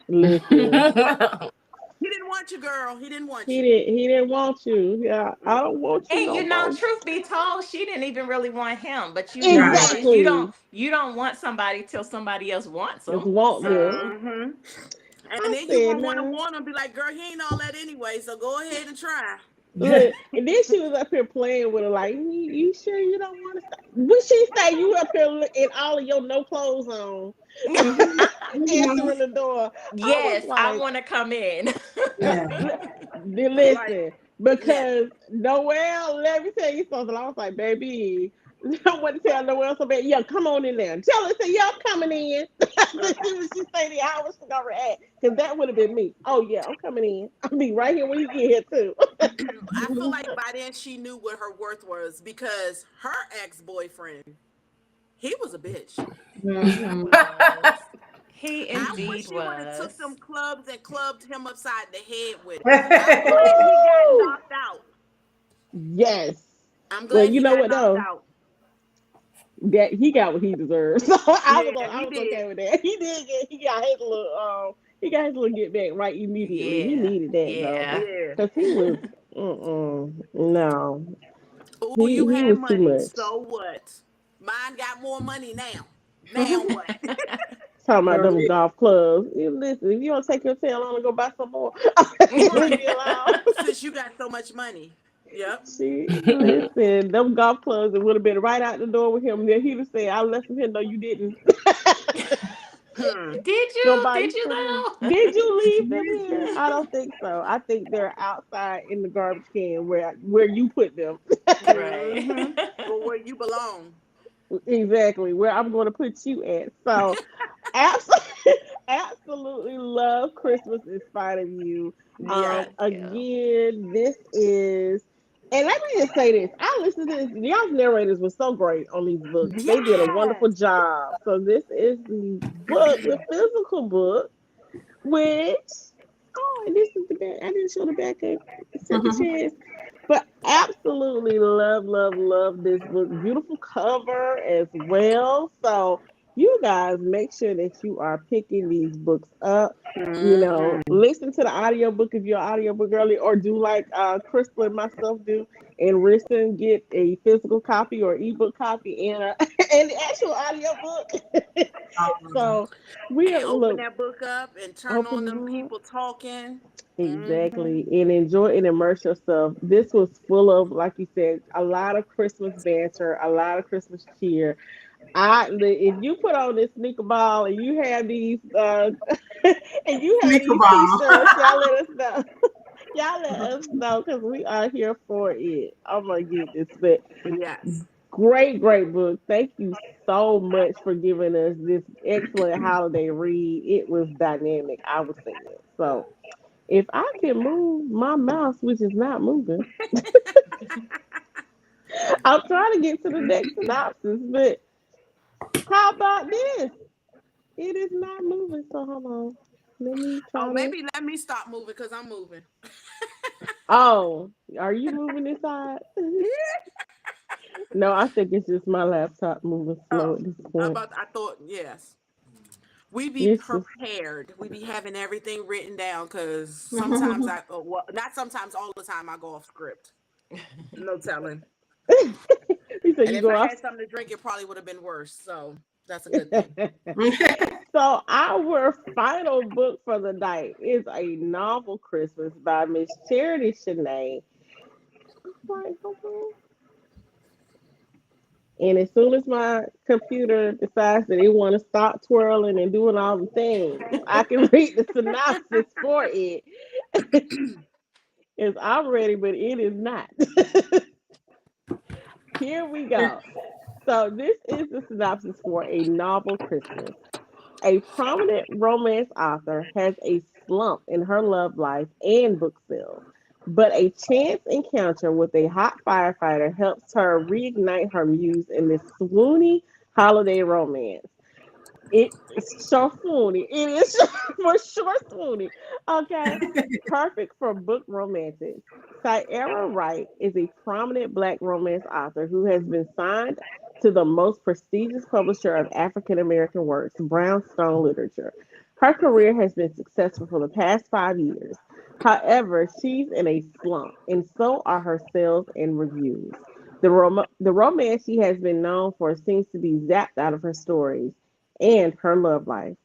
A: Listen.
B: He didn't want you, girl. He didn't want
A: He
B: you.
A: didn't. He didn't want you. Yeah, I don't want you
E: and
A: no more.
E: truth be told, she didn't even really want him. But
F: Right.
E: notice
A: Exactly.
E: you don't want somebody till somebody else wants
A: Just
E: them.
A: want them.
E: So
B: Mm-hmm. And
A: I
B: then you
A: said,
B: gonna want to
A: no.
B: warn him, be like, girl, he ain't all that anyway, so go ahead and try.
A: Look, and then she was up here playing with her, like, you sure you don't want to stay? When she say you up here in all of your no clothes on,
F: Mhm. Mhm.
A: answering the door, I was
E: yes, I
A: like,
E: want to come in.
F: Yeah.
B: Like,
A: listen,
B: yes.
A: because Noelle, let me tell you something. I was like, baby, I want to tell Noelle something. Yeah, come on in there. Tell her, say, yeah, I'm coming in. See what she say the hours she gonna react. Because that would have been me. Oh, yeah, I'm coming in. I'll be right here when you get here, too.
B: I feel like by then she knew what her worth was because her ex-boyfriend, he was a bitch.
E: He
F: Mhm.
E: was. He
B: I wish
E: indeed
B: she would have took them
E: was.
B: clubs and clubbed him upside the head with it. I'm glad he got
A: Woo!
B: knocked out.
A: Yes.
B: I'm
A: Well,
B: glad
A: you
B: he
A: know
B: got
A: what,
B: knocked
A: though?
B: out.
A: That he got what he deserves. So
B: Yeah,
A: I
B: he
A: was
B: did.
A: okay with that. He got his little get back right immediately. He
E: Yeah.
A: needed that though.
E: Yeah.
B: Yeah.
A: Cause he was no.
B: Oh, you
A: He
B: had
A: was too
B: money.
A: much.
B: So what? Mine got more money now. Now what?
A: Talking about them
F: Right.
A: golf clubs. You listen, if you don't take your tail on and go buy some more, leave
B: Right.
A: me alone.
B: Since you got so much money. Yep.
A: She listen, them golf clubs it would have been right out the door with him. Then he'd have said, I left him here. No, you didn't.
B: Hmm.
E: Did you?
A: Somebody
E: Did you
A: put them.
E: though?
A: Did you leave them here? I don't think so. I think they're outside in the garbage can where you put them.
E: Right.
B: Mm-hmm. Or where you belong.
A: Exactly where I'm going to put you at. So absolutely, absolutely love Christmas in spite of you.
E: Me too.
A: Again, this is. And let me just say this. I listened to this. Y'all's narrators were so great on these books. They did a wonderful
B: Yes.
A: job. So this is the book, the physical book, which and this is the back. I didn't show the back of second
F: Mhm.
A: chance. But absolutely love, love, love this book. Beautiful cover as well. So You guys make sure that you are picking these books up.
B: Mhm.
A: Listen to the audiobook if you're an audiobook girly, or do like Crystal and myself do, and listen, get a physical copy or ebook copy and and the actual audiobook. So we
B: And
A: are
B: open
A: look
B: that book up and turn on
A: open
B: them
A: it up.
B: people talking. Hmm.
A: Exactly. And enjoy and immerse yourself. This was full of, like you said, a lot of Christmas banter, a lot of Christmas cheer. If you put on this sneaker ball and you have these and you have these
F: Knickerball.
A: t-shirts, y'all let us know. Y'all let us know because we are here for it. Oh my goodness. But
B: Yes.
A: great, great book. Thank you so much for giving us this excellent holiday read. It was dynamic, I was saying. So if I can move my mouse, which is not moving, I'm trying to get to the next synopsis, but how about this? It is not moving, so hold on. Let me
B: Oh,
A: try to.
B: maybe let me stop moving because I'm moving.
A: Oh, are you moving this side? No, I think it's just my laptop moving slow
B: Oh,
A: at this point.
B: I thought, yes. We be
A: It's just
B: prepared. We be having everything written down because sometimes well, not sometimes, all the time I go off script. No telling.
A: you said
B: And
A: you
B: if
A: go
B: I
A: off.
B: had something to drink, it probably would have been worse. So that's a good thing.
A: So our final book for the night is a novel Christmas by Miss Charity Shanae. Right, hold on. And as soon as my computer decides that it want to stop twirling and doing all the things, I can read the synopsis for it. It's I'm ready, but it is not. Here we go. So this is the synopsis for A Novel Christmas. A prominent romance author has a slump in her love life and book sales, but a chance encounter with a hot firefighter helps her reignite her muse in this swoony holiday romance. It's so funny. It is for sure funny. Okay. Perfect for book romances. Sierra Wright is a prominent black romance author who has been signed to the most prestigious publisher of African American works, Brownstone Literature. Her career has been successful for the past 5 years. However, she's in a slump, and so are her sales and reviews. The romance she has been known for seems to be zapped out of her stories and her love life.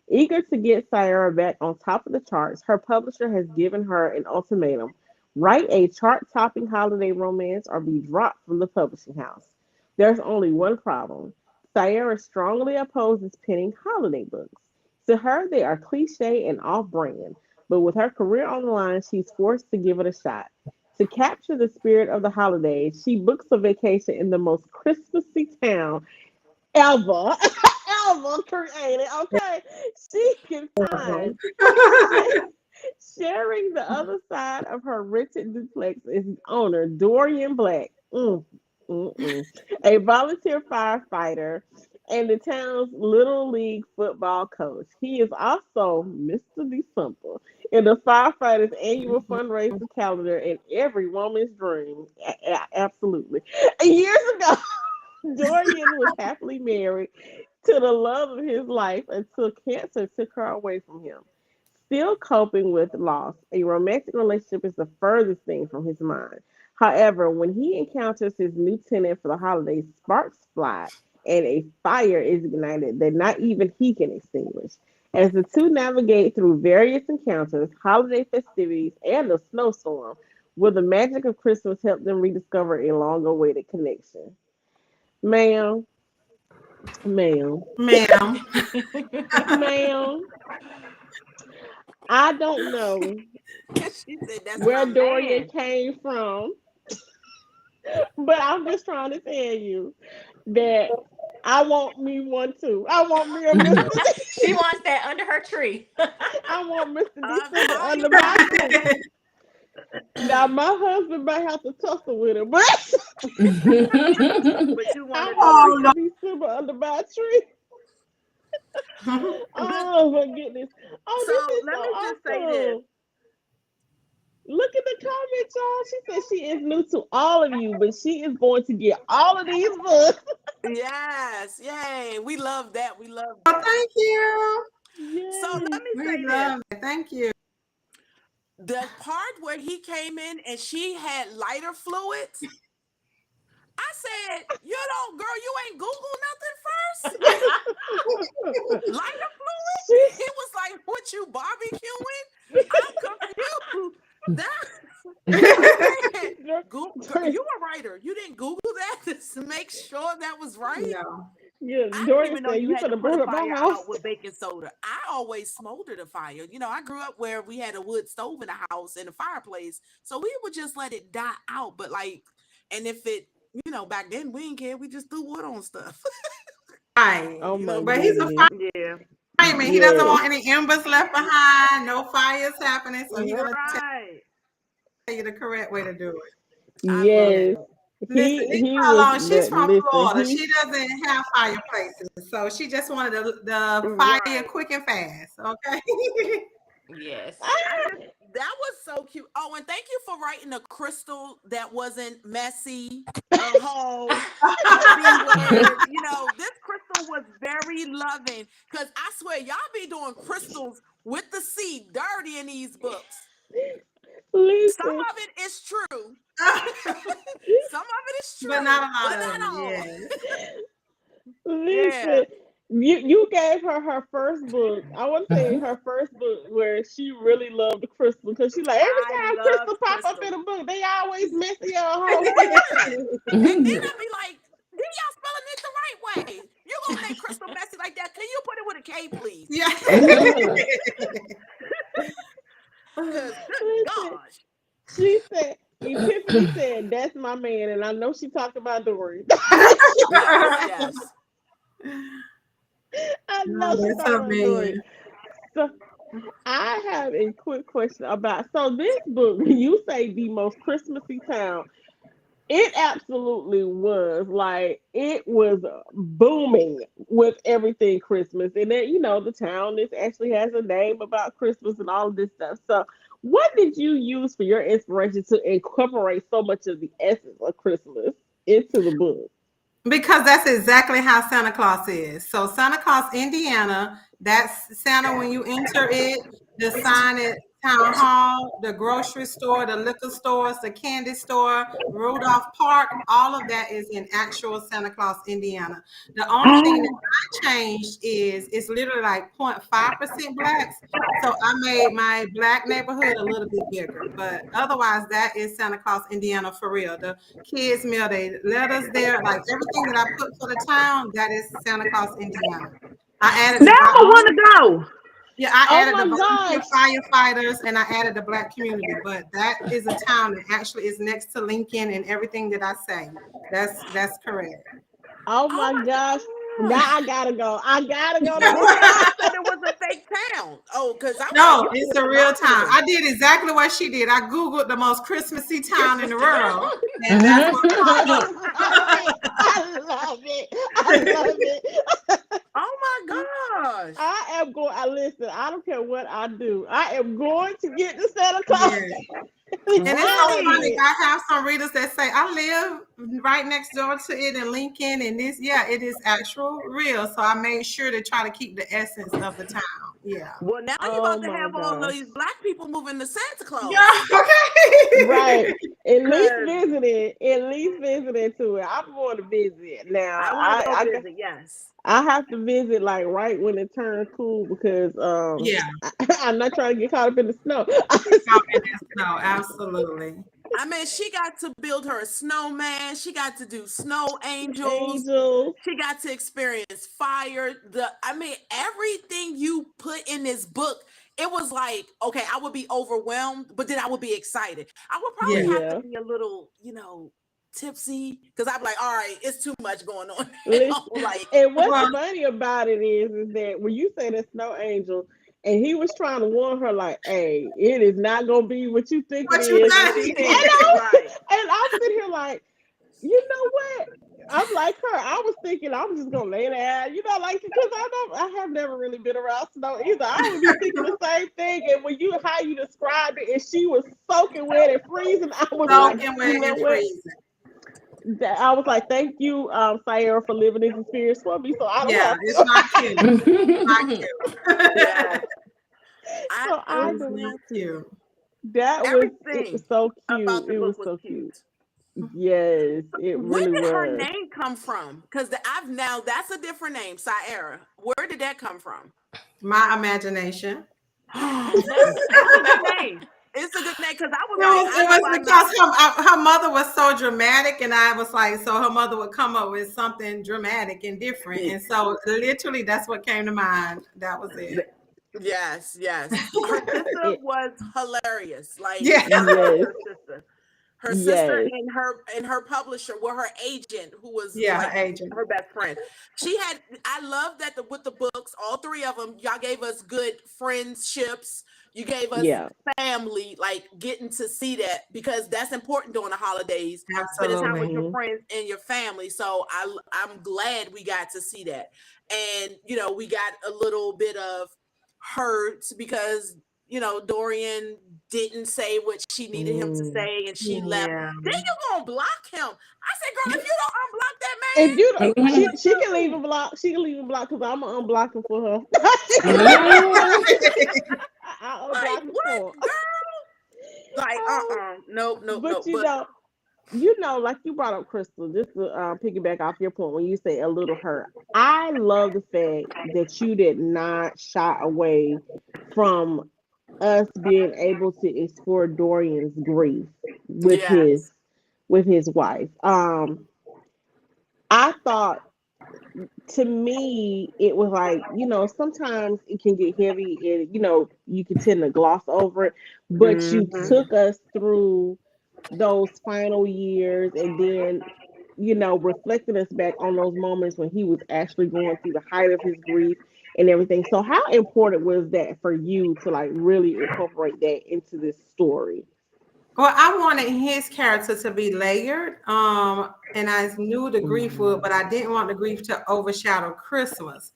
A: Eager to get Sierra back on top of the charts, her publisher has given her an ultimatum: write a chart topping holiday romance or be dropped from the publishing house. There's only one problem: Sierra strongly opposes penning holiday books. To her, they are cliche and off brand, but with her career on the line, she's forced to give it a shot. To capture the spirit of the holidays, she books a vacation in the most Christmassy town ever, ever created. Okay, she can find sh- sharing the other side of her rented duplex is owner Dorian Black. A volunteer firefighter and the town's little league football coach. He is also Mr. December in the firefighters' annual fundraiser calendar and every woman's dream. Absolutely. Years ago, Dorian was happily married to the love of his life until cancer took her away from him. Still coping with loss, a romantic relationship is the furthest thing from his mind. However, when he encounters his new tenant for the holidays, sparks fly and a fire is ignited that not even he can extinguish. As the two navigate through various encounters, holiday festivities, and a snowstorm, will the magic of Christmas help them rediscover a long awaited connection? Ma'am, ma'am,
F: Ma'am.
A: ma'am, I don't know
B: She said, "That's
A: where
B: my
A: Dorian
B: man."
A: came from, but I'm just trying to tell you that I want me one too. I want me a Mr.
E: She wants that under her tree.
A: I want Mr.
B: I'm
A: December
B: sorry,
A: under my tree. Now my husband might have to tussle with him, but
B: but you want
A: I
B: a
A: want
F: Oh
B: Dorian.
A: Mr. December under my tree.
F: no.
B: Look,
A: Oh my goodness. Oh,
B: so
A: this is
B: let me just
A: so
B: say this.
A: awesome. Look at the comments, y'all. She said she is new to all of you, but she is going to get all of these books.
B: Yes, yay. We love that. We love
F: Oh,
B: that.
F: thank you.
B: So
A: Yes.
B: let me
F: We
B: say this.
F: love it. Thank you.
B: The part where he came in and she had lighter fluids, I said, you don't, girl, you ain't Google nothing first? Lighter
A: she,
B: fluid? He was like, what you barbecuing? I'm confused. That I said, Google, you a writer. You didn't Google that to make sure that was right?
F: No.
A: yeah,
B: I didn't
A: Dory
B: even know
A: said
B: you
A: you
B: had to
A: finna
B: put a
A: burn up my
B: fire
A: house.
B: out with baking soda. I always smoldered a fire. You know, I grew up where we had a wood stove in the house and a fireplace. So we would just let it die out. But like, and if it, back then we didn't care. We just threw wood on stuff.
F: Right.
A: Oh my
F: But he's a
A: goodness.
B: Yeah.
F: fireman. He doesn't
A: Yes.
F: want any embers left behind, no fires happening. So he's gonna
B: Right.
F: tell you the correct way to do it.
B: I love
A: Yes.
B: it.
F: Listen, leave
A: He
F: her
A: was
F: alone. She's from
A: listen,
F: Florida. She doesn't have fireplaces. So she just wanted the fire
B: Right.
F: quick and fast. Okay.
E: Yes.
B: I
A: ah,
B: just that was so cute. Oh, and thank you for writing a crystal that wasn't messy, a hoe, a beware. This crystal was very loving because I swear y'all be doing crystals with the C dirty in these books. Some
A: listen,
B: of it is true. Some of it is
F: But not
B: true,
F: a
B: but
F: lot of
B: not
F: them.
B: all.
F: Yes.
B: Yeah.
A: listen. You gave her first book. I want to say her first book where she really loved the crystal because she like every
B: I
A: time
B: love
A: crystal pop up in
B: crystals.
A: a book, they always messy a whole.
B: Right. And then I'd be like, did y'all spelling it the right way? You gonna make crystal messy like that? Can you put it with a K, please?
F: Yeah.
B: Because good
A: Listen,
B: gosh.
A: she said Epiphany said that's my man, and I know she talked about Dory.
B: Yes, yes.
A: I
F: No,
A: know she
F: that's
A: talked
F: her
A: about Dory.
F: man.
A: So I have a quick question about so this book. You say the most Christmassy town. It absolutely was like it was booming with everything Christmas, and then the town this actually has a name about Christmas and all of this stuff. So, what did you use for your inspiration to incorporate so much of the essence of Christmas into the book?
F: Because that's exactly how Santa Claus is. So Santa Claus, Indiana, that's Santa when you enter it, the sign at Town Hall, the grocery store, the liquor stores, the candy store, Rudolph Park, all of that is in actual Santa Claus, Indiana. The only thing that
A: Oh,
F: I changed is it's literally like 0.5% blacks. So I made my black neighborhood a little bit bigger. But otherwise, that is Santa Claus, Indiana for real. The kids mail their letters there, like everything that I put for the town, that is Santa Claus, Indiana. I added
B: Now
F: the
B: I want to go.
F: yeah, I
A: oh
F: added the
A: my
F: volunteer
A: gosh!
F: firefighters and I added the black community, but that is a town that actually is next to Lincoln and everything that I say. That's correct.
A: Oh
B: Oh
A: my gosh!
B: my
A: Now
B: gosh.
A: I gotta go. I gotta go to
B: Okay,
A: this.
B: I thought it was a fake town. Oh, because I'm like,
F: No,
B: you
F: it's
B: being
F: a real town.
B: provocative.
F: I did exactly what she did. I Googled the most Christmassy town in the world, and that's what popped
A: I
F: up.
A: love it. I love it. I love it.
B: Oh my gosh.
A: I am going. I listen. I don't care what I do. I am going to get the Santa Claus.
F: Yeah.
A: I'm
F: And it's so
A: telling
F: funny.
B: Right.
A: you.
F: I have some readers that say I live right next door to it in Lincoln, and this, yeah, it is actual real. So I made sure to try to keep the essence of the town. Yeah.
B: Well, now you're
A: Oh
B: about to
A: my
B: have all of
A: gosh.
B: these black people moving to Santa Claus.
F: Yeah. Okay.
A: Right. At least
B: Because
A: visiting. At least visiting to it. I'm going to visit now.
B: I want to go visit. Yes.
A: I have to visit like right when it turns cool because
F: Yeah.
A: I'm not trying to get caught up in the snow.
F: Out in the snow. Absolutely.
B: I mean, she got to build her a snowman. She got to do snow angels.
A: Angels.
B: She got to experience fire. I mean, everything you put in this book, it was like, okay, I would be overwhelmed, but then I would be excited. I would
F: Yeah.
B: probably have to
A: Yeah.
B: be a little, tipsy because I'd be like, all right, it's too much going on now.
A: Listen,
B: Like,
A: and what's
F: Well,
A: funny about it is that when you say the snow angel, and he was trying to warn her, like, "Hey, it is not gonna be what you think it
F: what you
A: is."
B: what you
F: think?
A: And
B: think, right?
A: I'm sitting here like, you know what? I'm like her. I was thinking I'm just gonna lay down, like because I have never really been around snow either. I would be thinking the same thing. And when you how you described it, and she was soaking wet and freezing, I was like,
F: Soaking
A: you
F: wet
A: know
F: and
A: what?
F: freezing.
A: I was like, thank you, Sierra, for living this experience for me, so I don't
F: Yeah,
A: have
F: it's
A: to.
F: not cute. It's not
B: Yes,
F: cute.
B: I
A: So
B: it
A: I
B: was
F: It's
A: don't
F: not
A: have to.
F: cute.
A: It
B: everything
A: was so
B: about
A: cute.
B: the
A: It was
B: book was
A: so cute.
B: cute.
A: Yes, it
B: Where
A: really
B: did her
A: was.
B: name come from? Because I've now that's a different name, Sierra. Where did that come from?
F: My imagination.
B: That's a good name. It's a good name because I was like, I
F: It
B: know
F: was
B: I'm not.
F: because her mother was so dramatic, and I was like, so her mother would come up with something dramatic and different, and so literally that's what came to mind. That was it.
B: Yes, yes. Her sister
A: It,
B: was hilarious. Like
F: Yeah,
B: I loved
A: yes,
B: her sister. Her sister
A: yes,
B: and her publisher were her agent, who was
F: yeah,
B: like
F: her agent.
B: her best friend. She had. I love that with the books, all three of them, y'all gave us good friendships. You gave us
A: yeah.
B: family, like getting to see that because that's important during the holidays, spending time with
F: Absolutely.
B: your
A: Hmm.
B: friends and your family. So I'm glad we got to see that, and we got a little bit of hurt because Dorian didn't say what she needed him to
A: Mm.
B: say and she left.
F: Yeah.
B: Then you gonna block him. I said, girl, if you don't unblock that
A: If
B: man,
A: you don't,
B: what you
A: she
B: gonna
A: can leave
B: do?
A: a block. She can leave a block because I'm gonna unblock him for her. I'll
B: Like
A: unblock him
B: what,
A: for her.
B: girl? Like, nope, nope,
A: But
B: nope. But
A: like you brought up Crystal, just to piggyback off your point when you say a little hurt. I love the fact that you did not shy away from us being able to explore Dorian's grief with
B: yeah,
A: his wife. I thought to me it was like sometimes it can get heavy and you can tend to gloss over it, but you
B: hmm
A: took us through those final years and then reflecting us back on those moments when he was actually going through the height of his grief and everything. So how important was that for you to like really incorporate that into this story?
F: Well, I wanted his character to be layered. And I knew the grief would,
A: Mm,
F: but I didn't want the grief to overshadow Christmas.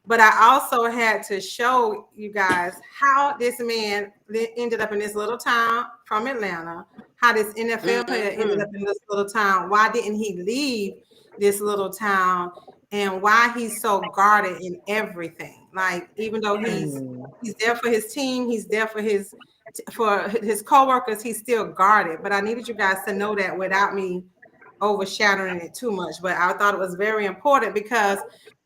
F: But I also had to show you guys how this man ended up in this little town from Atlanta, how this NFL player ended
B: hmm
F: up in this little town. Why didn't he leave this little town? And why he's so guarded in everything. Like, even though he's
A: mm,
F: he's there for his team, he's there for his coworkers, he's still guarded. But I needed you guys to know that without me overshadowing it too much. But I thought it was very important because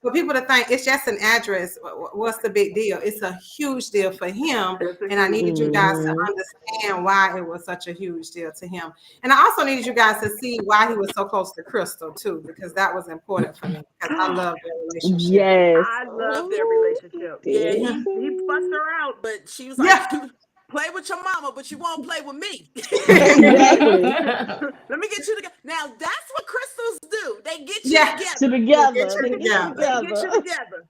F: for people to think it's just an address, what's the big deal? It's a huge deal for him.
B: It's a
F: And I
B: huge
F: needed you
B: deal.
F: guys to
A: mm-hmm.
F: understand why it was such a huge deal to him. And I also needed you guys to see why he was so close to Crystal too, because that was important for me because I love their relationship.
A: Yes.
B: I love their
A: Oh,
B: relationship. Yeah,
F: Yeah.
B: he fussed her out, but she was like,
F: Yeah.
B: "You play with your mama, but you won't play with me."
A: exactly.
B: Let me get you together. Now that's what crystals do. They get you
F: Yeah.
A: To
B: together.
F: We'll get
A: together.
F: you
A: To get you
F: together.
B: They get
A: together.
B: you together.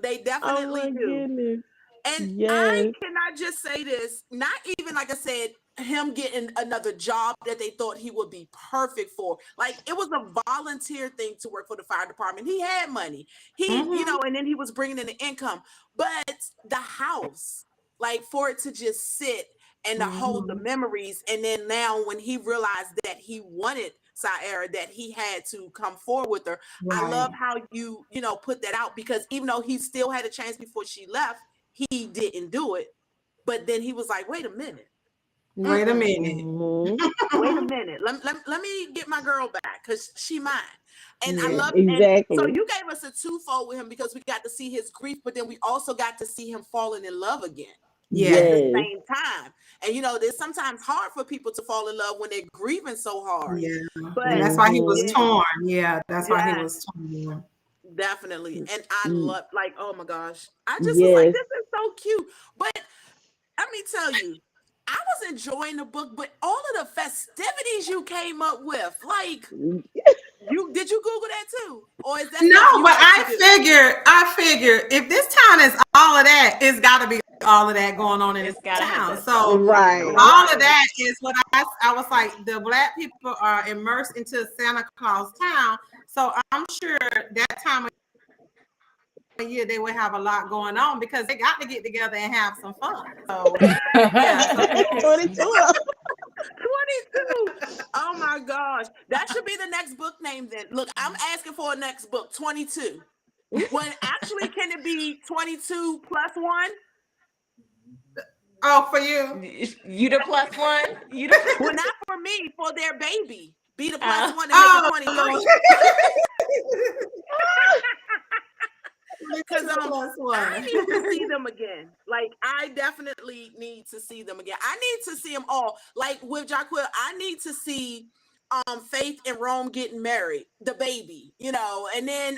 B: They
A: Oh
B: definitely
A: my
B: do.
A: goodness.
B: And I
A: Yes.
B: cannot just say this, not even like I said, him getting another job that they thought he would be perfect for. Like it was a volunteer thing to work for the fire department. He had money.
F: Hmm.
B: And then he was bringing in the income. But the house, like for it to just sit and to hold the
F: Hmm.
B: memories. And then now when he realized that he wanted Sierra, that he had to come forward with her. I love
F: Right.
B: how put that out because even though he still had a chance before she left, he didn't do it. But then he was like, wait a minute.
F: Wait a
B: Mm-mm.
F: minute.
A: Hmm.
B: Wait a minute. Let me get my girl back because she mine. And I
F: Yeah.
B: love and so
A: Exactly.
B: you gave us a twofold with him because we got to see his grief, but then we also got to see him falling in love again at
F: Yes.
B: the
A: Yes.
B: same time. And it's sometimes hard for people to fall in love when they're grieving so hard.
F: Yeah. And
B: But
F: that's why he was
A: Hmm.
B: yeah,
F: torn. Yeah, that's why he
B: yeah,
F: was torn.
B: definitely. And I love like, oh my gosh. I just was like,
A: Yes.
B: this is so cute. But let me tell you, I was enjoying the book, but all of the festivities you came up with, like you did you Google that too? Or is that
F: No,
B: stuff you
F: but
B: like to do?
F: I figured if this town is all of that, it's got to be all of that going on in
E: It's
F: the
E: gotta have
F: town.
E: that
F: So
E: soul food
A: Right.
E: going.
F: all of
B: Right.
F: that is what I was like, the Black people are immersed into Santa Claus town. So I'm sure that time of year they would have a lot going on because they got to get together and have some fun. So yeah, so people
A: 22.
B: 22. Oh my gosh. That should be the next book name then. Look, I'm asking for a next book, 22. When actually, can it be 22 plus one?
F: oh for you.
E: You the plus one? You the
B: Well, not for me, for their baby. Be the plus
E: uh,
B: one and make it
F: Oh
B: 23. Because
F: 22 plus
B: I
F: one.
B: need to see them again. Like, I definitely need to see them again. I need to see them all. Like with Jahquel, I need to see Faith and Rome getting married, the baby, and then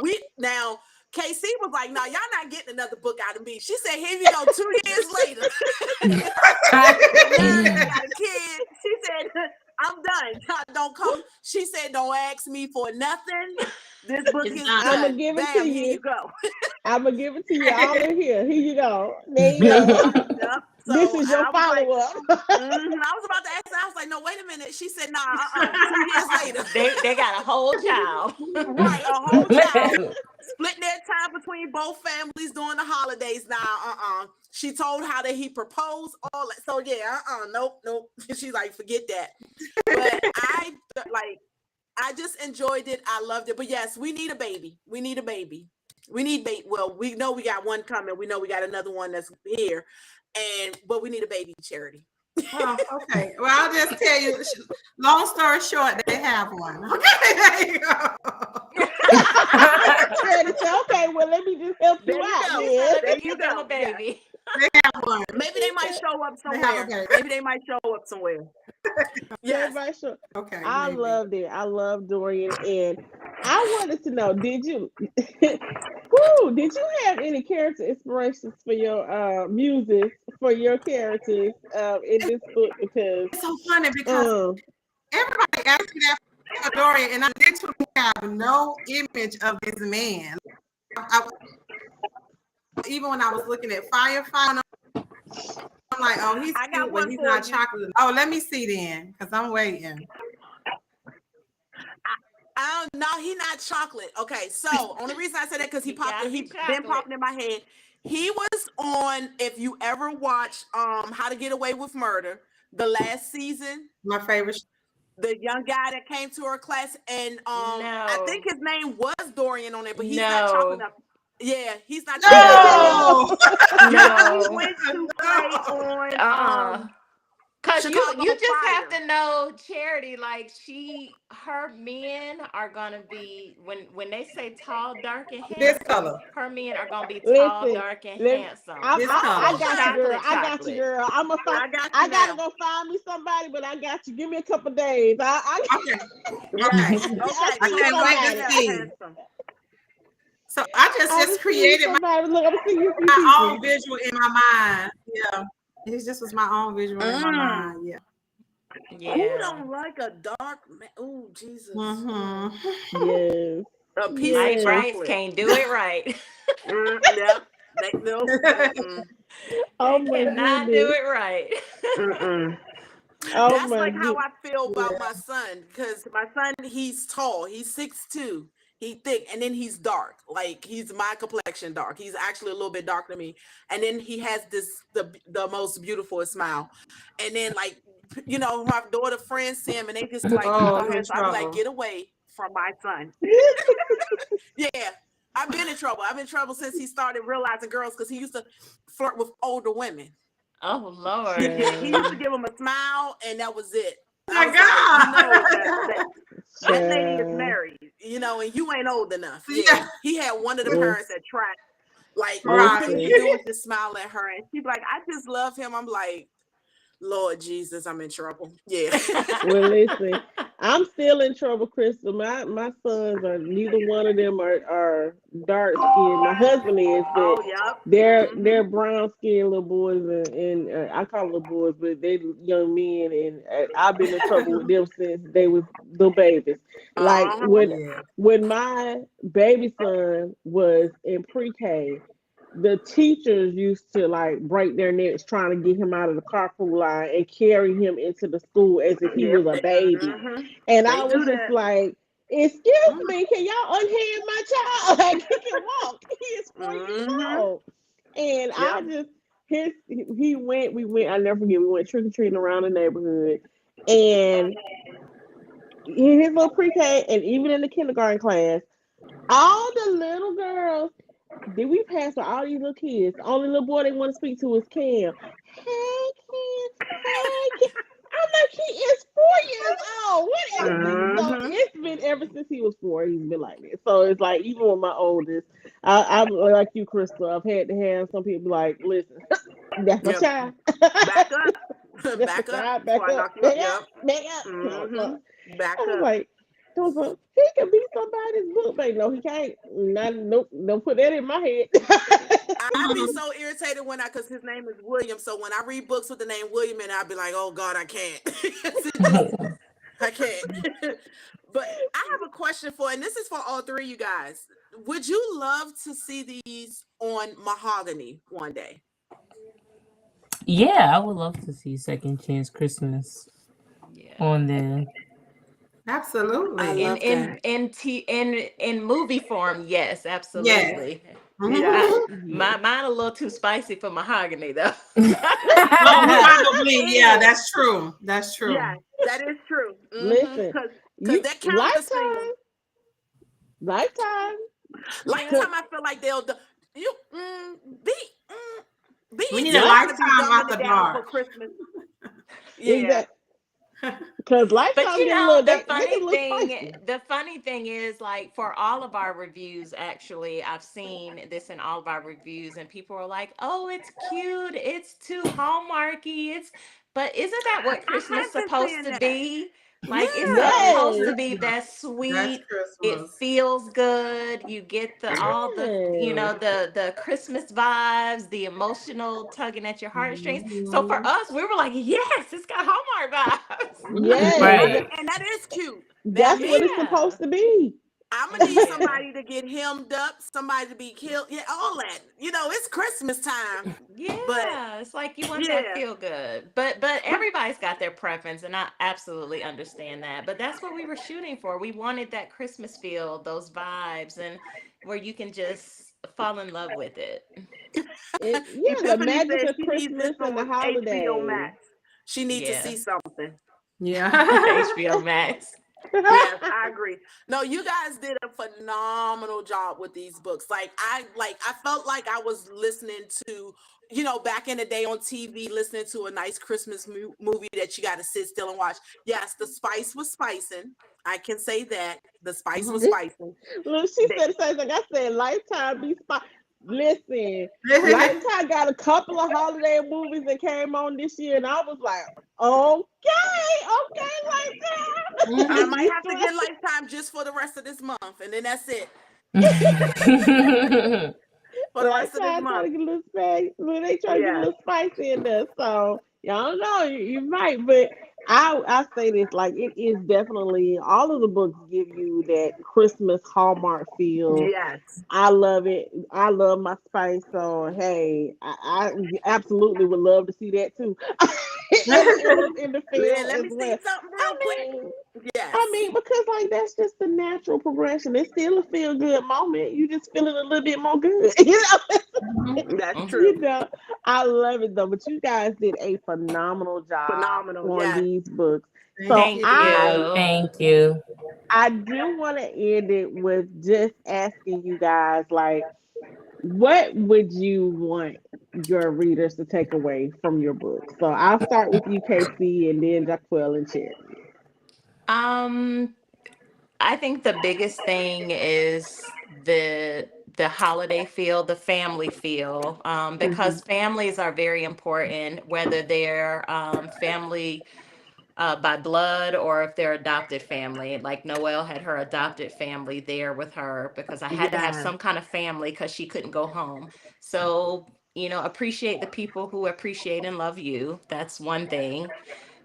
B: we now KC was like, "No, y'all not getting another book out of me." She said, "Here you go, 2 years later." But now she got a kid. She said, "I'm done. Don't come." She said, "Don't ask me for nothing. This book
E: it's
B: is
A: I'm
E: not.
A: gonna
B: done.
A: give it to
B: Bam, here
A: you.
B: you go."
A: I'm gonna give it to you all in here. Here you go. There you go.
B: Yep.
A: This
B: So
A: is your
B: I was like,
A: follow up.
B: I was about to ask. I was like, "No, wait a minute." She said, "Nah, 2 years later."
E: They got a whole child.
B: Right, a whole child. Split their time between both families during the holidays now. She told how that he proposed, all that. So yeah, nope. She's like, forget that. But I just enjoyed it. I loved it. But yes, we need a baby. We need a baby. We need baby. Well, we know we got one coming. We know we got another one that's here. But we need a baby, Charity.
F: Oh, okay. Well, I'll just tell you. Long story short, they have one. Okay, there you go.
A: Charity said, okay, well, let me just help
B: There
A: you
B: you
A: out
B: go.
E: She said,
A: then.
E: "Let
B: There
E: me
B: you
E: get them
B: go.
E: a
B: Yeah.
E: baby."
F: They have one.
B: Maybe they might show up
F: They have a
B: somewhere.
F: baby.
B: Maybe they might show up somewhere. Yes.
A: Everybody sure.
F: Okay,
A: I
F: maybe.
A: loved it. I love Dorian. And I wanted to know, did you who did you have any character inspirations for your muses for your characters in this book? Because
F: It's so funny because
A: um
F: everybody asked me that for Dorian, and I literally have no image of this man. Even when I was looking at Firefly, I'm like, oh, he's
B: I got
F: cute, but
B: one
F: he's
B: for
F: not
B: you.
F: chocolate. Oh, let me see then, because I'm waiting.
B: No, he not chocolate. Okay, so only reason I said that because
E: He gotta be
B: he been
E: chocolate.
B: popping in my head. He was on, if you ever watch How to Get Away with Murder, the last season,
F: My favorite.
B: the young guy that came to her class, and I think
E: No.
B: his name was Dorian on it, but he's not chocolate
E: No.
B: enough. Yeah, he's not chocolate enough for me.
F: No,
B: He
E: No.
B: went to play on
E: Uh-uh. Cause you
B: Chicago
E: just have
B: Fire.
E: to know Charity, like her men are gonna be when they say tall, dark, and
F: this
E: handsome,
F: color,
E: her men are gonna be tall,
A: listen,
E: dark, and
A: let
E: handsome.
F: this
A: I
F: color.
B: Oh,
A: got you,
B: okay.
A: girl.
E: Chocolate,
A: I got you,
E: chocolate.
A: girl.
B: I got
A: I
B: you
A: gotta
B: now.
A: go find me somebody, but I got you. Give me a couple days.
F: Okay,
B: Yes.
F: okay.
A: I got
B: Okay.
F: I
A: you
B: Tall,
F: can't
B: dark,
F: wait
B: and
F: to
A: somebody.
F: see.
B: handsome.
F: So I
A: I
F: just
A: just see
F: created
A: somebody. Look, I'm seeing you a few
F: my
A: people.
F: own visual in my mind. Yeah, it just was my own visual in my
B: Mm.
F: mind. Yeah.
B: Who
E: Yeah.
B: don't like a dark man? Oh, Jesus.
F: Mm-hmm.
A: Yes.
B: A piece of
E: Mike
A: Yes.
E: Bryce
B: chocolate.
E: can't do it right.
B: Yep. Nope. Mm-mm.
A: Oh
E: They
A: my
E: cannot do
A: goodness.
E: it right.
B: Mm-mm.
A: Oh
B: That's
A: my
B: like how
A: goodness.
B: I feel about
F: Yeah.
B: my son, because my son, he's tall, he's 6'2", he thick, and then he's dark. Like, he's my complexion dark. He's actually a little bit darker than me. And then he has the most beautiful smile. And then, like, my daughter friends see him and they just like, he's
F: Oh,
B: so
F: you in
B: handsome. I be like,
F: trouble.
B: get away from my son. Yeah. I've been in trouble. I've been in trouble since he started realizing girls, because he used to flirt with older women.
E: Oh Lord.
B: He used to
A: Child.
B: give him a smile, and that was it.
F: Oh
B: I
F: my
B: was like,
F: God.
B: that lady is
A: Child.
B: married, and you ain't old enough.
F: Yeah.
B: Yeah, he had one of the
A: Yes.
B: parents that tried, like, all
F: Right.
B: he
A: Listen.
B: could do was just smile at her, and she'd be like, I just love him. I'm like, Lord Jesus, I'm in trouble. Yeah.
A: Well, listen. I'm still in trouble, Crystal. My sons are neither one of them are dark skinned. My husband is, but
B: Oh, yep.
A: they're brown skinned little boys, and I call them little boys, but they young men, and I've been in trouble with them since they was little babies. Like
B: Uh-huh.
A: when
F: Yeah.
A: when my baby son was in pre-K, the teachers used to like break their necks trying to get him out of the carpool line and carry him into the school as if he
B: Yep.
A: was a baby.
B: Mm-hmm.
A: And
B: They
A: I
B: do
A: was just
B: that.
A: like, excuse me, can y'all unhand my child? Like he can walk. He is 4 years
B: Mm-hmm.
A: old. And I
B: Yep.
A: just he went, we went, I never forget, we went trick or treating around the neighborhood. And in his little pre-K and even in the kindergarten class, all the little girls, then we passed by all these little kids. The only little boy they want to speak to is Cam. Hey Cam, hey Cam. I'm like, he is 4 years old. What is this? So
B: Mm-hmm.
A: it's been ever since he was four, he's been like this. So it's like even with my oldest, I'm like you, Crystal. I've had to have some people be like, listen, that's my
B: Yep.
A: child.
B: Back up.
A: That's my
B: Back up
A: child.
B: before
A: Back
B: I
A: up.
B: knock you up.
A: Back
B: Yep.
A: up. Back up.
B: Mm-hmm.
A: I
B: Back
A: was
B: up.
A: like, he can be somebody's book, baby. No, he can't. Not, nope. Don't put that in my head.
B: I'd be so irritated when because his name is William. So when I read books with the name William, and I'd be like, oh God, I can't. It just, I can't. But I have a question for, and this is for all three of you guys. Would you love to see these on mahogany one day?
C: Yeah, I would love to see Second Chance Christmas
E: Yeah.
C: on there.
B: I
F: Absolutely.
B: love that.
E: In movie form, yes,
F: Yes.
E: absolutely.
B: Yeah.
E: I,
A: Yeah.
E: mine a little too spicy for mahogany though.
F: Oh, probably. Yeah, that's true. That's
B: Yeah,
F: true.
B: that is true. Mm-hmm.
A: Listen,
B: Cause
A: you
B: that count the singing.
A: lifetime, lifetime.
F: Yeah.
A: 'Cause
B: Lifetime, I feel like they'll you be
F: We need
B: BET
F: a
B: gotta be
F: lifetime
B: dumbing
F: after
B: it down
F: dark.
B: for Christmas. Yeah.
A: exactly. Because
E: But
A: lifetime
E: you
A: get a
E: know,
A: little, they get a little spicy.
E: the funny thing is like for all of our reviews, actually, I've seen this in all of our reviews, and people are like, "Oh, it's cute. It's too hallmarky. It's," but isn't that what
B: I
E: Christmas
B: have been
E: supposed
B: saying
E: to
B: that.
E: be? Like it's
B: Yeah.
F: That's
E: supposed to
A: Yes,
E: be
F: Christmas.
E: that
F: That's
E: sweet. It
F: Christmas.
E: feels good. You get the all the
A: yes,
E: the Christmas vibes, the emotional tugging at your heartstrings. So for
F: Mhm.
E: us, we were like, "Yes, it's got Hallmark vibes."
A: yes.
C: Right.
B: And that is cute. Now
A: That's what
B: me,
A: it's
E: Yeah.
A: supposed to be.
B: I'm gonna need
E: Yeah.
B: somebody to get hemmed up, somebody to be killed. Yeah, all that. It's Christmas time. But
E: Yeah, it's like you want that
B: yeah.
E: feel good. But everybody's got their preference and I absolutely understand that. But that's what we were shooting for. We wanted that Christmas feel, those vibes and where you can just fall in love with it.
A: Yeah, the
B: Epiphany
A: magic
B: says
A: of
B: she needs this
A: Christmas and the
B: on HBO
A: holidays.
B: Max. She needs to
E: Yeah.
B: see something.
F: Yeah.
E: HBO Max.
B: Yes, I agree. No, you guys did a phenomenal job with these books. I felt like I was listening to, back in the day on TV, listening to a nice Christmas movie that you got to sit still and watch. Yes, the spice was spicing. I can say that the spice was spicing.
A: Look, she
B: They,
A: said the same thing. I said Lifetime be spot. Listen, Lifetime got a couple of holiday movies that came on this year, and I was like, okay,
B: I
A: Lifetime.
B: might
A: You
B: have to
A: straight.
B: get Lifetime just for the rest of this month, and then that's it for the rest of this
A: Lifetime trying
B: month.
A: to get a little spice. When they try to get a
B: Yes.
A: little spice in there, so y'all know you might, but I say this like it is definitely all of the books give you that Christmas Hallmark feel.
B: Yes.
A: I love it. I love my spice. So hey, I absolutely would love to see that too in the
B: Yeah,
A: film
B: let
A: as
B: me see
A: well.
B: something
A: I
B: real quick.
A: mean,
B: Yes.
A: because like that's just the natural progression. It's still a feel good moment. You just feel it a little bit more good.
B: That's
E: Mhm.
B: true.
A: You know, I love it though. But you guys did a phenomenal job
B: Phenomenal.
A: on
B: Yes.
A: these books.
F: Thank
A: So
E: Thank
F: you.
E: you.
C: Thank you.
A: I do want to end it with just asking you guys like what would you want your readers to take away from your book? So I'll start with you, KC, and then Jahquel and Cherry.
E: Um I think the biggest thing is the holiday feel, the family feel,
A: Hmm.
E: because families are very important, whether they're family by blood or if they're adopted family. Like Noelle had her adopted family there with her because I had to have
B: Yes.
E: some kind of family because she couldn't go home. So, appreciate the people who appreciate and love you. That's one thing.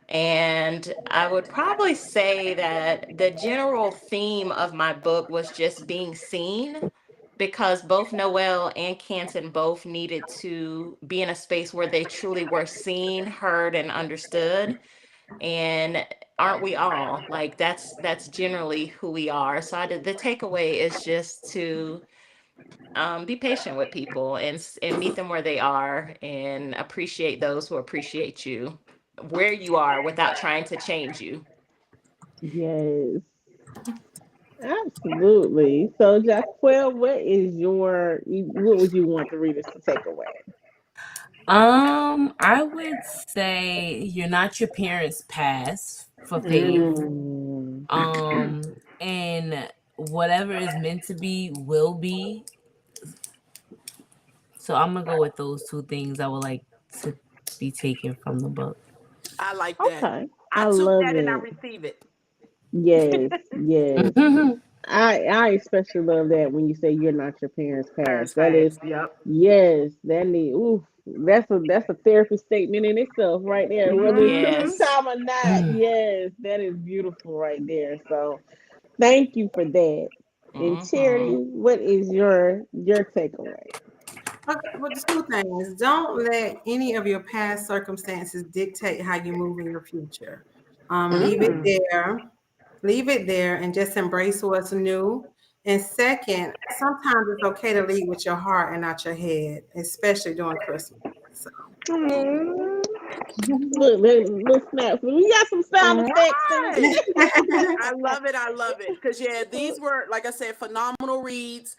E: And I would probably say that the general theme of my book was just being seen. because both Noel and Canton both needed to be in a space where they truly were seen, heard, and understood. And aren't we all? Like that's generally who we are. So the takeaway is just to be patient with people and and meet them where they are and appreciate those who appreciate you where you are without trying to change you.
A: Yes, absolutely. So, Jaquel, what would you want the readers to take away?
C: I would say you're not your parents' past for faith.
A: Mm.
C: And whatever is meant to be will be. So I'm gonna go with those two things I would like to be taken from the book.
B: I like that.
A: Okay,
B: I
A: I
B: took
A: love
B: that and I
A: it.
B: receive it.
A: Yes, yes. I especially love that when you say you're not your parents' past.
B: Parents
A: That is,
B: fast. Yep.
A: yes, that need. Ooh, that's a therapy statement in itself, right there. Whether it's Christmas
E: Yes.
A: time or not, yes, that is beautiful right there. So, thank you for that. And
E: Hmm.
A: Charity, what is your takeaway?
F: Okay, well, just two things. Don't let any of your past circumstances dictate how you move in your future. Leave it
B: Mm.
F: there. Leave it there and just embrace what's new. And second, sometimes it's okay to lead with your heart and not your head, especially during Christmas. So,
A: Mm. Look, little snaps. We got some sound effects and
B: Right. I love it. I love it. Because, yeah, these were, like I said, phenomenal reads.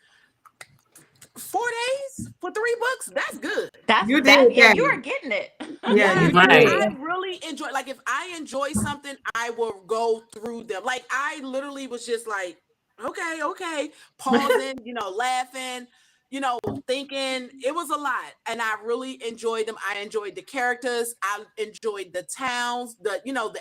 B: 4 days for 3 books? That's good.
E: That's
F: you did
E: that. Yeah,
F: that.
E: you are getting it.
F: Yeah, you
B: Yes, like
F: did.
C: Right.
B: I really enjoy. Like if I enjoy something, I will go through them. Like I literally was just like, okay, okay, pausing, laughing, thinking. It was a lot, and I really enjoyed them. I enjoyed the characters. I enjoyed the towns, the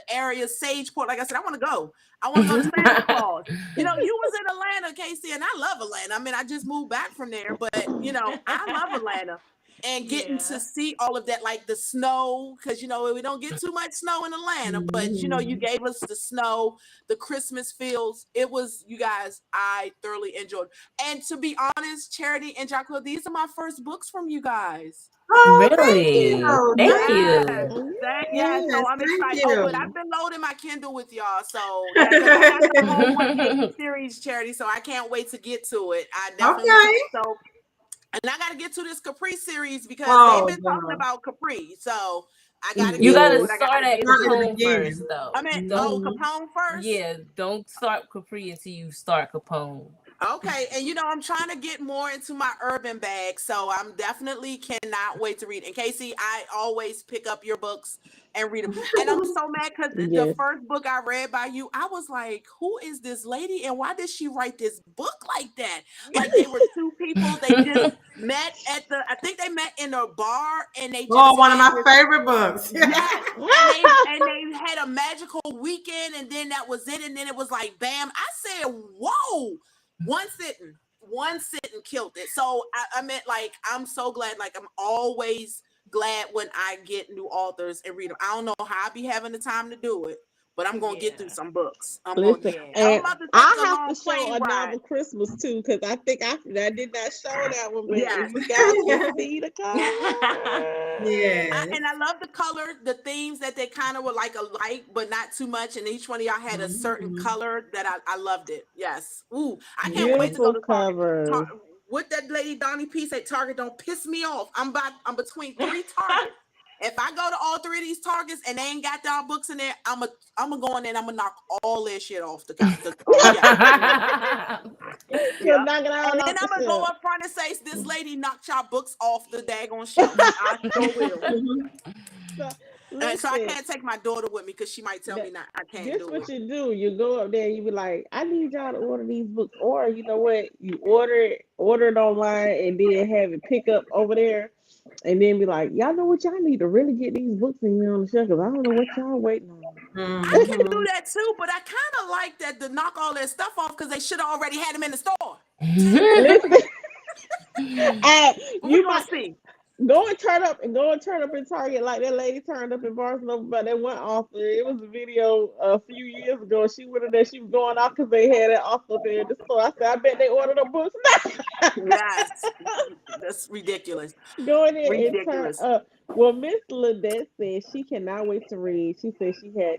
B: areas, Sageport. Like I said, I want to go. I want to go to Santa Claus. You was in Atlanta, Casey, and I love Atlanta. I mean, I just moved back from there, but I love Atlanta and getting to
E: Yeah.
B: see all of that, like the snow, because we don't get too much snow in Atlanta, but you
F: Mhm.
B: gave us the snow, the Christmas fields. It was, you guys, I thoroughly enjoyed. And to be honest, Charity and Jahquel, these are my first books from you guys.
F: Oh, thank
C: Really?
F: you.
C: Thank
B: Yes,
C: you.
A: yeah.
B: so
F: Yes,
B: I'm
F: thank
B: excited. Oh, but
F: you.
B: I've been loading my Kindle with y'all, so yeah, because I got the whole 180 series, Charity. So I can't wait to get to it. I definitely
F: Okay.
B: can't. So and I got to get to this Capri series because they've
F: Oh,
B: been talking
F: no.
B: about Capri. So I got to
C: You
B: get to
C: gotta
A: Yes.
B: it. I got
C: start
B: to
C: at
B: get
F: Not
B: to
F: in
B: it.
F: the
C: Capone first,
F: beginning.
C: though.
B: I mean, oh,
C: Don't.
F: Mhm.
B: Capone first.
C: Yeah, don't start Capri until you start Capone.
B: Okay, and I'm trying to get more into my urban bag, so I'm definitely cannot wait to read. And Casey, I always pick up your books and read them. And I'm so mad because the
A: Yes.
B: first book I read by you, I was like, "Who is this lady, and why did she write this book like that?" Like they were two people. They just met at the. I think they met in a bar, and they
F: Oh,
B: just
F: one of
B: had
F: my
B: this.
F: favorite books.
B: Yes, and they had a magical weekend, and then that was it, and then it was like bam. I said, "Whoa!" One sitting killed it. So I meant like I'm so glad. Like I'm always glad when I get new authors and read them. I don't know how I be having the time to do it, but I'm gonna get through
E: Yeah.
B: some books.
A: Listen,
B: I'm
A: and
E: Yeah.
B: about to take
A: I
B: a
A: have to
B: long
A: show
B: plane
A: a
B: ride.
A: novel Christmas too, because I think I did not show that one, but if
B: Yes.
A: you guys can see the cover.
F: Yes.
B: And I love the color, the themes that they kind of were like alike, but not too much. And each one of y'all had a certain
F: Mhm.
B: color that I loved it. Yes. Ooh, I can't wait to
F: Yes.
B: go
A: Beautiful
B: to Target.
A: covers.
B: What that lady Donnie P said, Target don't piss me off. I'm between three Targets. If I go to all three of these Targets and they ain't got y'all books in there, I'm gonna go in there and I'm gonna knock all their shit off the couch. Yeah.
A: You're
B: Yep.
A: knocking it
B: And
A: all
B: then
A: off the
B: I'm gonna go
A: shelf.
B: up front and say, "This lady knocked y'all books off the daggone shelf." I sure will.
F: Mhm.
A: So,
B: And so I
A: listen,
B: can't take my daughter with me because she might tell me
A: that
B: not. I can't
A: this
B: do
A: what
B: it.
A: you do. You go up there, you be like, I need y'all to order these books, or you know what, you order it online and then have it pick up over there, and then be like, y'all know what, y'all need to really get these books in here on the shelf because I don't know what y'all waiting on.
B: I can do
F: Mhm.
B: that too, but I kind of like that to knock all that stuff off because they should have already had them in the store.
A: Listen,
B: But we
A: you
B: gonna
A: might
B: see.
A: go and turn up in Target like that lady turned up in Barcelona, but that one author. It was a video a few years ago. She went in there, she was going off because they had it off up there in the store. I said, I bet they ordered her books now.
B: Yes. That's ridiculous.
A: Go in there and turn
B: Ridiculous.
A: up. Well, Miss Ladette says she cannot wait to read. She says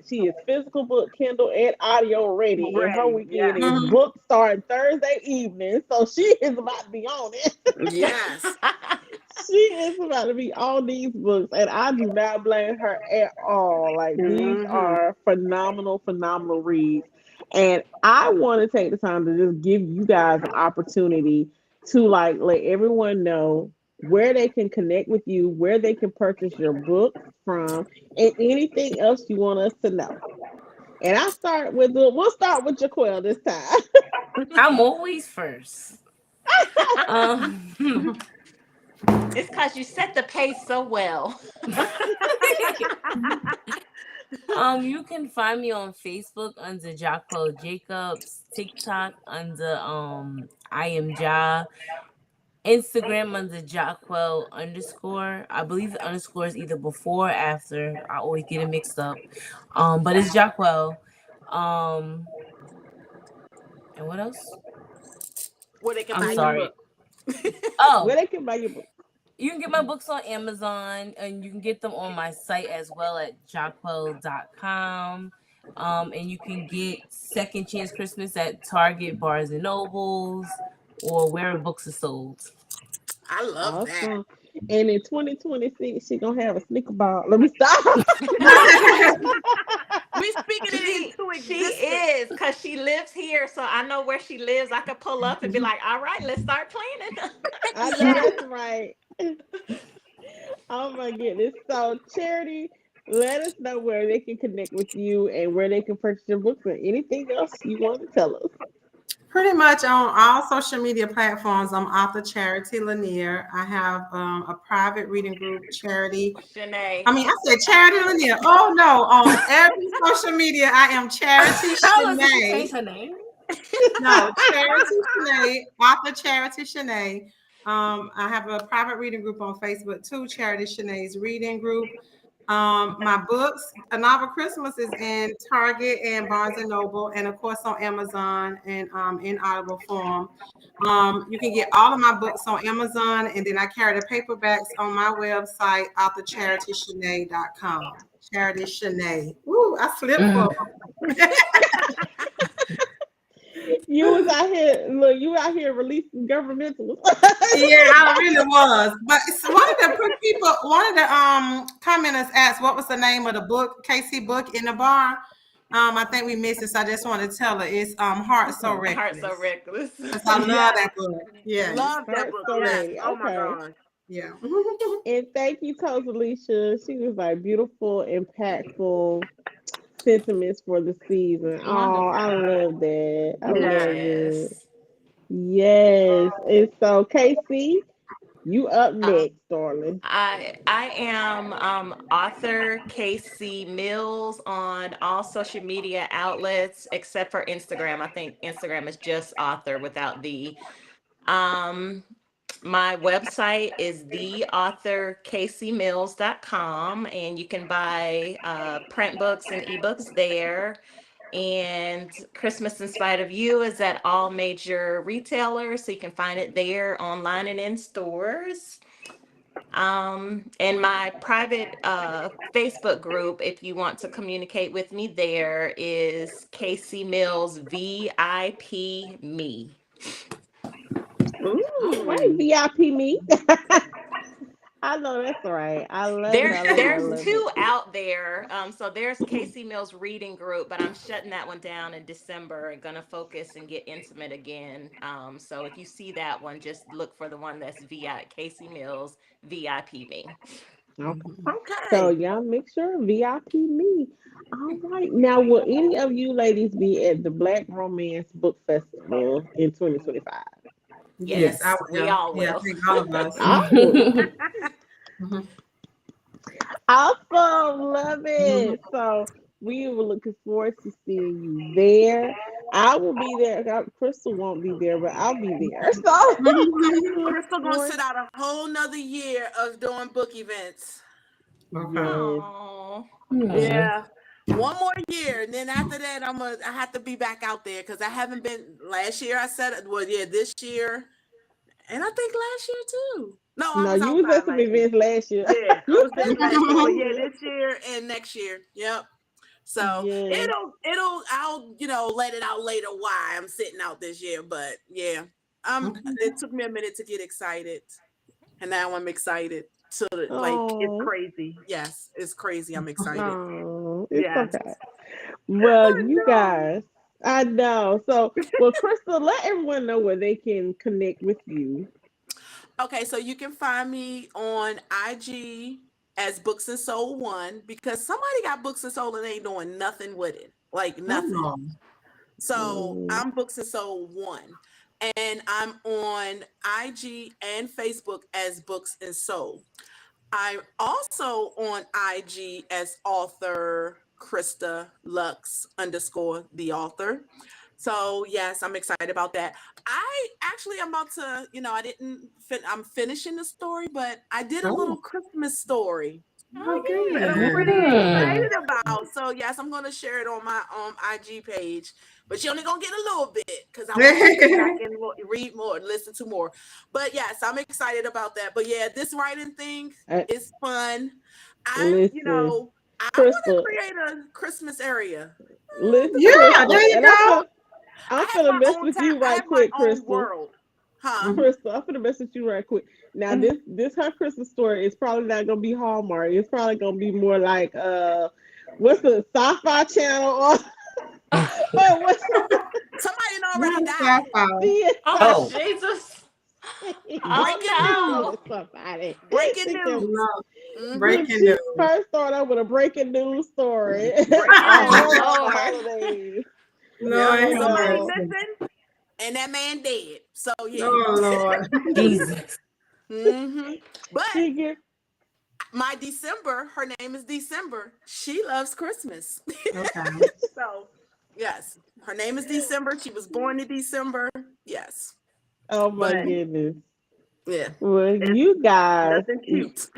A: she is physical book, Kindle, and audio ready, and her
B: Ready.
A: weekend
B: Yes.
A: is
F: Mhm.
A: book starting Thursday evening. So she is about to be on it.
B: Yes.
A: She is about to be on these books, and I do not blame her at all. Like these
B: Mm-hmm.
A: are phenomenal, phenomenal reads, and I want to take the time to just give you guys an opportunity to like let everyone know where they can connect with you, where they can purchase your books from, and anything else you want us to know. And we'll start with Jaquel this time.
C: I'm always first. Um,
F: Mhm.
E: It's because you set the pace so well.
C: you can find me on Facebook under Jahquel Jacobs, TikTok under I am Ja, Instagram under Jahquel underscore. I believe the underscore is either before or after. I always get it mixed up. But it's Jahquel. Um, and what else?
B: Where they can
C: I'm
B: buy your
A: Mm,
C: sorry.
B: book.
C: Oh,
A: where they can buy your books.
C: you can get my books on Amazon and you can get them on my site as well at jahquel.com. And you can get Second Chance Christmas at Target, Barnes and Nobles, or wherever books are sold.
B: I love that.
A: Awesome. And in 2026, she gonna have a sneaker ball. Let me stop.
B: We speaking it into
E: She
B: existence.
E: is because she lives here, so I know where she lives. I could pull up and be like, "All right, let's start planning."
A: I know
B: Yes.
A: that's right. Oh my goodness. So, Charity, let us know where they can connect with you and where they can purchase your books and anything else you want to tell us.
F: Pretty much on all social media platforms, I'm author Charity Lanier. I have a private reading group, Charity.
E: Shanae.
F: I mean, I said Charity Lanier. Oh no, on every social media, I am Charity
C: I was like, she
F: Shanae.
C: changed her name.
F: No, Charity Shanae, author Charity Shanae. I have a private reading group on Facebook too, Charity Shanae's reading group. My books, A Novel Christmas, is in Target and Barnes and Noble, and of course on Amazon and in Audible form. You can get all of my books on Amazon, and then I carry the paperbacks on my website, authorcharityshanae.com. Charity Shanae. Woo, I slipped for.
C: Mm.
A: You was out here, look, you out here releasing governmentals.
F: Yeah, I really was. But one of the people, one of the commenters asked what was the name of the book, Casey book in the bar. I think we missed it, so I just want to tell her it's Heart So
A: Okay.
E: Heart so
F: Reckless.
E: reckless.
F: Because I love
B: Yes.
F: that book. Yes.
B: Love that
A: Heart
B: book.
A: so
B: Yes.
A: ready.
B: Oh my
A: Okay.
B: God.
F: Yeah.
A: And thank you, Alicia. She was like beautiful, impactful sentiments for the season. Oh, I
E: Wonderful.
A: love that. I
B: Yes.
A: love it.
E: Yes.
A: Yes. And so, Casey, you up
E: Um,
A: next, darling.
E: I am author Casey Mills on all social media outlets except for Instagram. I think Instagram is just author without the. Um, my website is theauthorcaseymills.com, and you can buy print books and ebooks there. And Christmas in Spite of You is at all major retailers, so you can find it there online and in stores. And my private Facebook group, if you want to communicate with me there, is Casey Mills VIP Me.
A: All right,
B: Ooh.
A: VIP me. I know that's right. I love it. I love it. I
E: There's
A: love it.
E: two out there. So there's Casey Mills Reading Group, but I'm shutting that one down in December and gonna focus and get intimate again. So if you see that one, just look for the one that's VI Casey Mills VIP Me.
A: Okay. So
B: Okay.
A: y'all make sure VIP me. All right. Now, will any of you ladies be at the Black Romance Book Festival in 2025?
F: Yes, I
E: Yes, we
F: will.
E: all
F: Yeah, I
E: will.
F: think all of us.
A: Oh,
F: Mhm.
A: awesome. Love
F: Mhm.
A: it. So we were looking forward to seeing you there. I will be there. Crystal won't be there, but I'll be there. So look
B: Crystal gonna
A: forward.
B: sit out a whole nother year of doing book events.
F: Okay.
A: Yes.
E: Oh,
C: Hmm.
B: Yeah. One more year, and then after that, I have to be back out there because I haven't been last year. I said, well, yeah, this year and I think last year too. No, I
A: No,
B: was
A: you was
B: outside
A: at some
B: last year.
A: events last year.
B: Yeah, I
A: You
B: was
A: was
B: there
A: at
B: last year, but
A: some
B: yeah,
A: events.
B: this year and next year. Yep. So
A: Yes.
B: I'll let it out later why I'm sitting out this year. But yeah,
F: Okay.
B: it took me a minute to get excited, and now I'm excited. So like it's
A: Oh,
B: crazy. Yes, it's crazy. I'm excited.
A: oh, it's
B: Yes.
A: okay. Well,
B: I
A: you
B: know.
A: guys, I know. So, well, Crystal, let everyone know where they can connect with you.
B: Okay, so you can find me on IG as Books and Soul One because somebody got Books and Soul and ain't doing nothing with it, like nothing.
F: Oh,
B: So
A: Mm,
B: I'm Books and Soul One, and I'm on IG and Facebook as Books and Soul. I'm also on IG as author Krista Lux underscore the author. So yes, I'm excited about that. I actually am about to, I didn't I'm finishing the story, but I did a
F: oh,
B: little Christmas story
F: oh,
E: Oh,
B: that I'm
F: good.
B: pretty
C: Hmm.
B: excited about. So yes, I'm gonna share it on my IG page, but you only gonna get a little bit because I want you to go back and read more, listen to more. But yes, I'm excited about that. But yeah, this writing thing
A: I,
B: is fun.
A: listen,
B: I want to
A: Crystal,
B: create a Christmas area.
A: listen,
F: Yeah,
A: Crystal,
F: there you
A: and
F: go.
B: I have
A: I'm gonna
B: my
A: mess
B: own
A: with
B: town.
A: you
B: I
A: right
B: have my
A: quick,
B: own
A: Crystal.
B: world, huh?
F: Mhm.
A: Crystal, I'm gonna mess with you right quick. Now,
B: Mhm.
A: this her Christmas story is probably not gonna be Hallmark. It's probably gonna be more like what's the Sci-Fi Channel or what's
B: Somebody done
F: Not
B: already
F: a
B: died.
F: sci-fi.
E: oh
A: CSI?
C: Oh,
E: Jesus.
B: Breaking
A: She's
B: news.
E: Oh
A: telling somebody.
B: Breaking
A: She can,
B: news.
F: No,
B: Hmm.
A: look,
F: breaking
A: she
F: news.
A: first started out with a breaking news story.
B: Breaking
A: I
E: no.
A: ain't
B: news.
E: Oh
A: worried about the
E: Lord.
A: holidays.
B: Yep.
F: Lord
A: You
F: have
B: Somebody
A: know,
F: mercy.
B: missing, and that man dead. So yeah.
F: Oh, Lord.
C: Jesus.
B: Hmm. But
A: she get
B: my December, her name is December. She loves Christmas.
F: Okay.
B: So yes, her name is December. She was born in December. Yes,
A: oh
B: but
A: my goodness.
B: yeah,
A: Well,
B: it's
A: you guys,
B: nothing cute.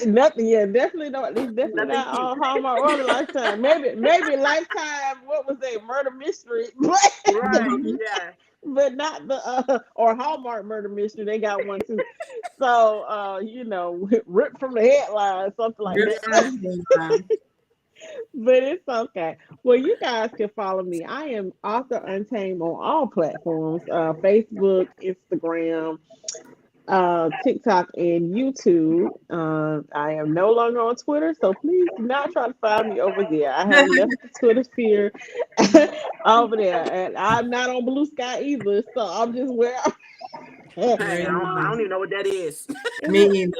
A: nothing. Yeah, definitely not. It's definitely
B: Nothing
A: not
B: cute.
A: Hallmark or Lifetime. Maybe Lifetime. What was that? Murder mystery,
B: Right.
F: Mhm.
B: Yeah.
A: but not the or Hallmark murder mystery. They got one too. So ripped from the headline, something like
F: Rip
A: that.
F: from the headline.
A: But it's okay. Well, you guys can follow me. I am Author Untamed on all platforms: Facebook, Instagram, TikTok, and YouTube. I am no longer on Twitter, so please do not try to find me over there. I have left the Twitter sphere over there, and I'm not on Blue Sky either. So I'm just where I'm at.
B: Hey,
F: Me
B: I
F: either.
B: don't even know what that is.
F: Me either.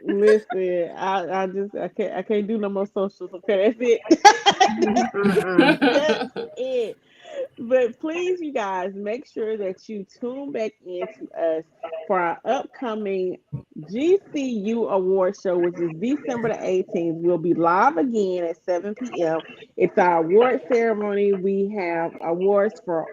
A: Listen, I can't do no more socials. Okay, that's it.
B: Mm-mm.
A: That's it. But please, you guys, make sure that you tune back into us for our upcoming GCU award show, which is December the 18th. We'll be live again at 7 p.m. It's our award ceremony. We have awards for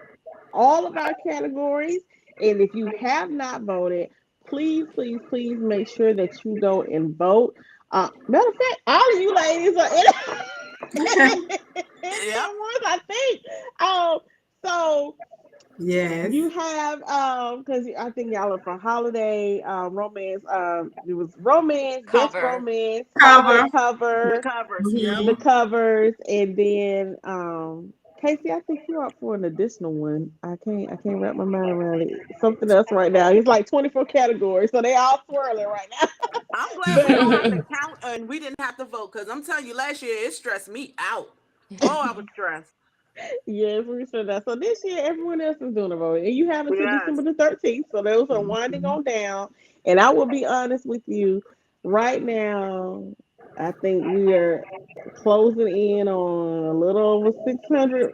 A: all of our categories. And if you have not voted, please, please, please make sure that you go and vote. Matter of fact, all of you ladies are in the
B: Yep.
A: awards, I think. So
F: Yes.
A: you have because I think y'all are for holiday romance. It was romance, best
E: Cover.
A: romance, holiday
F: Cover.
B: The
A: cover,
B: covers. Yep.
A: the
F: Mhm.
A: covers, and then Casey, I think you're up for an additional one. I can't wrap my mind around it. Something else right now. It's like 24 categories, so they all swirling right now.
B: I'm glad we
A: But
B: don't have to count and we didn't have to vote because I'm telling you, last year it stressed me out. Oh, I was stressed.
A: yes, we said that. So this year, everyone else is doing a vote, and you have until
B: Yes.
A: December the 13th. So those are winding
F: Mhm.
A: on down. And I will be honest with you, right now, I think we are closing in on a little over 600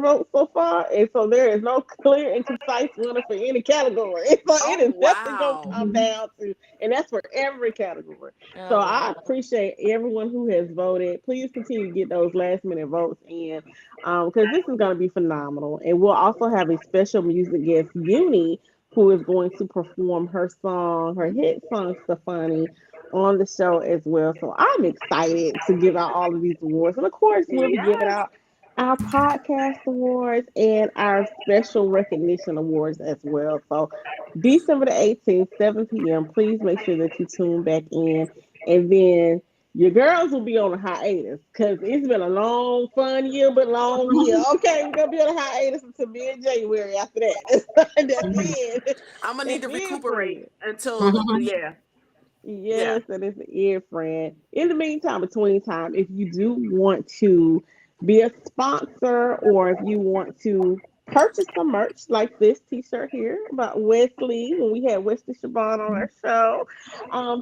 A: votes so far. And so there is no clear and concise winner for any category. So it
B: Oh
A: is definitely going to
B: wow.
A: come
F: Mhm.
A: down to, and that's for every category. So
E: Oh
A: I
E: wow.
A: appreciate everyone who has voted. Please continue to get those last minute votes in because this is going to be phenomenal. And we'll also have a special music guest, Uni, who is going to perform her hit song, Stefani, on the show as well. So I'm excited to give out all of these awards. And of course, we'll be giving
B: Yes.
A: out our podcast awards and our special recognition awards as well. So December the 18th, 7 p.m. Please make sure that you tune back in. And then your girls will be on a hiatus because it's been a long, fun year, but long year. Okay, we're gonna be on a hiatus until mid-January after that. That's it.
B: I'm gonna need
A: That's
B: to
A: it,
B: recuperate
A: friend.
B: until yeah, yeah.
A: Yes, that is it, friend. In the meantime, between time, if you do want to be a sponsor or if you want to purchase some merch like this t-shirt here about Wesley when we had Wesley Shaban on our show,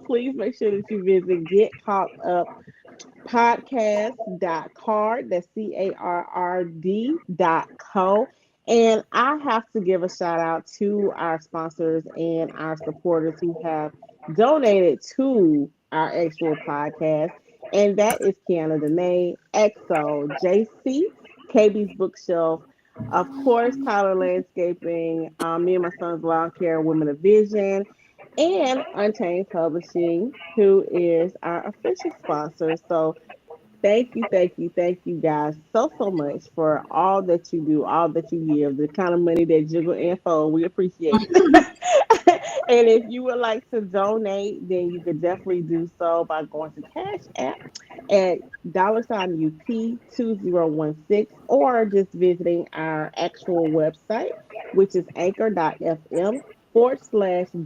A: please make sure that you visit Get Caught Up podcast.card. That's CARRD.co. And I have to give a shout out to our sponsors and our supporters who have donated to our actual podcast. And that is Kiana Dene, EXO, JC, KB's Bookshelf, of course, Tyler Landscaping, me and my son's lawn care, Women of Vision, and Unchained Publishing, who is our official sponsor. So thank you, thank you, thank you guys so much for all that you do, all that you give, the kind of money that jiggle and fold. We appreciate it. And if you would like to donate, then you could definitely do so by going to Cash App at $UP2016 or just visiting our actual website, which is anchor.fm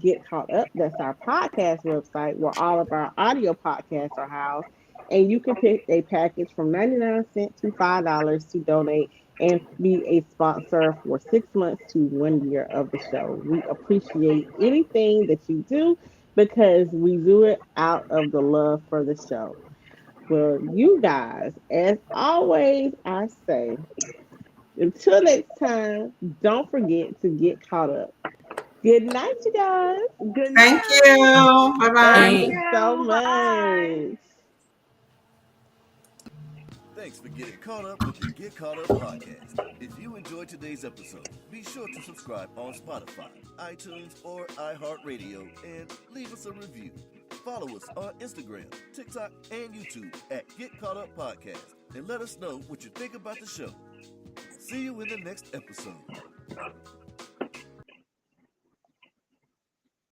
A: get caught up. That's our podcast website where all of our audio podcasts are housed. And you can pick a package from 99 cents to $5 to donate and be a sponsor for 6 months to 1 year of the show. We appreciate anything that you do because we do it out of the love for the show. Well, you guys, as always, I say, until next time, don't forget to get caught up. Good night, you guys.
B: Good
F: Thank
B: night.
F: you. Bye
B: Thank
F: bye.
C: Hey,
A: Thanks so
B: you. Bye.
A: much.
D: Thanks for getting caught up with the Get Caught Up podcast. If you enjoyed today's episode, be sure to subscribe on Spotify, iTunes, or iHeartRadio and leave us a review. Follow us on Instagram, TikTok, and YouTube at Get Caught Up Podcast and let us know what you think about the show. See you in the next episode.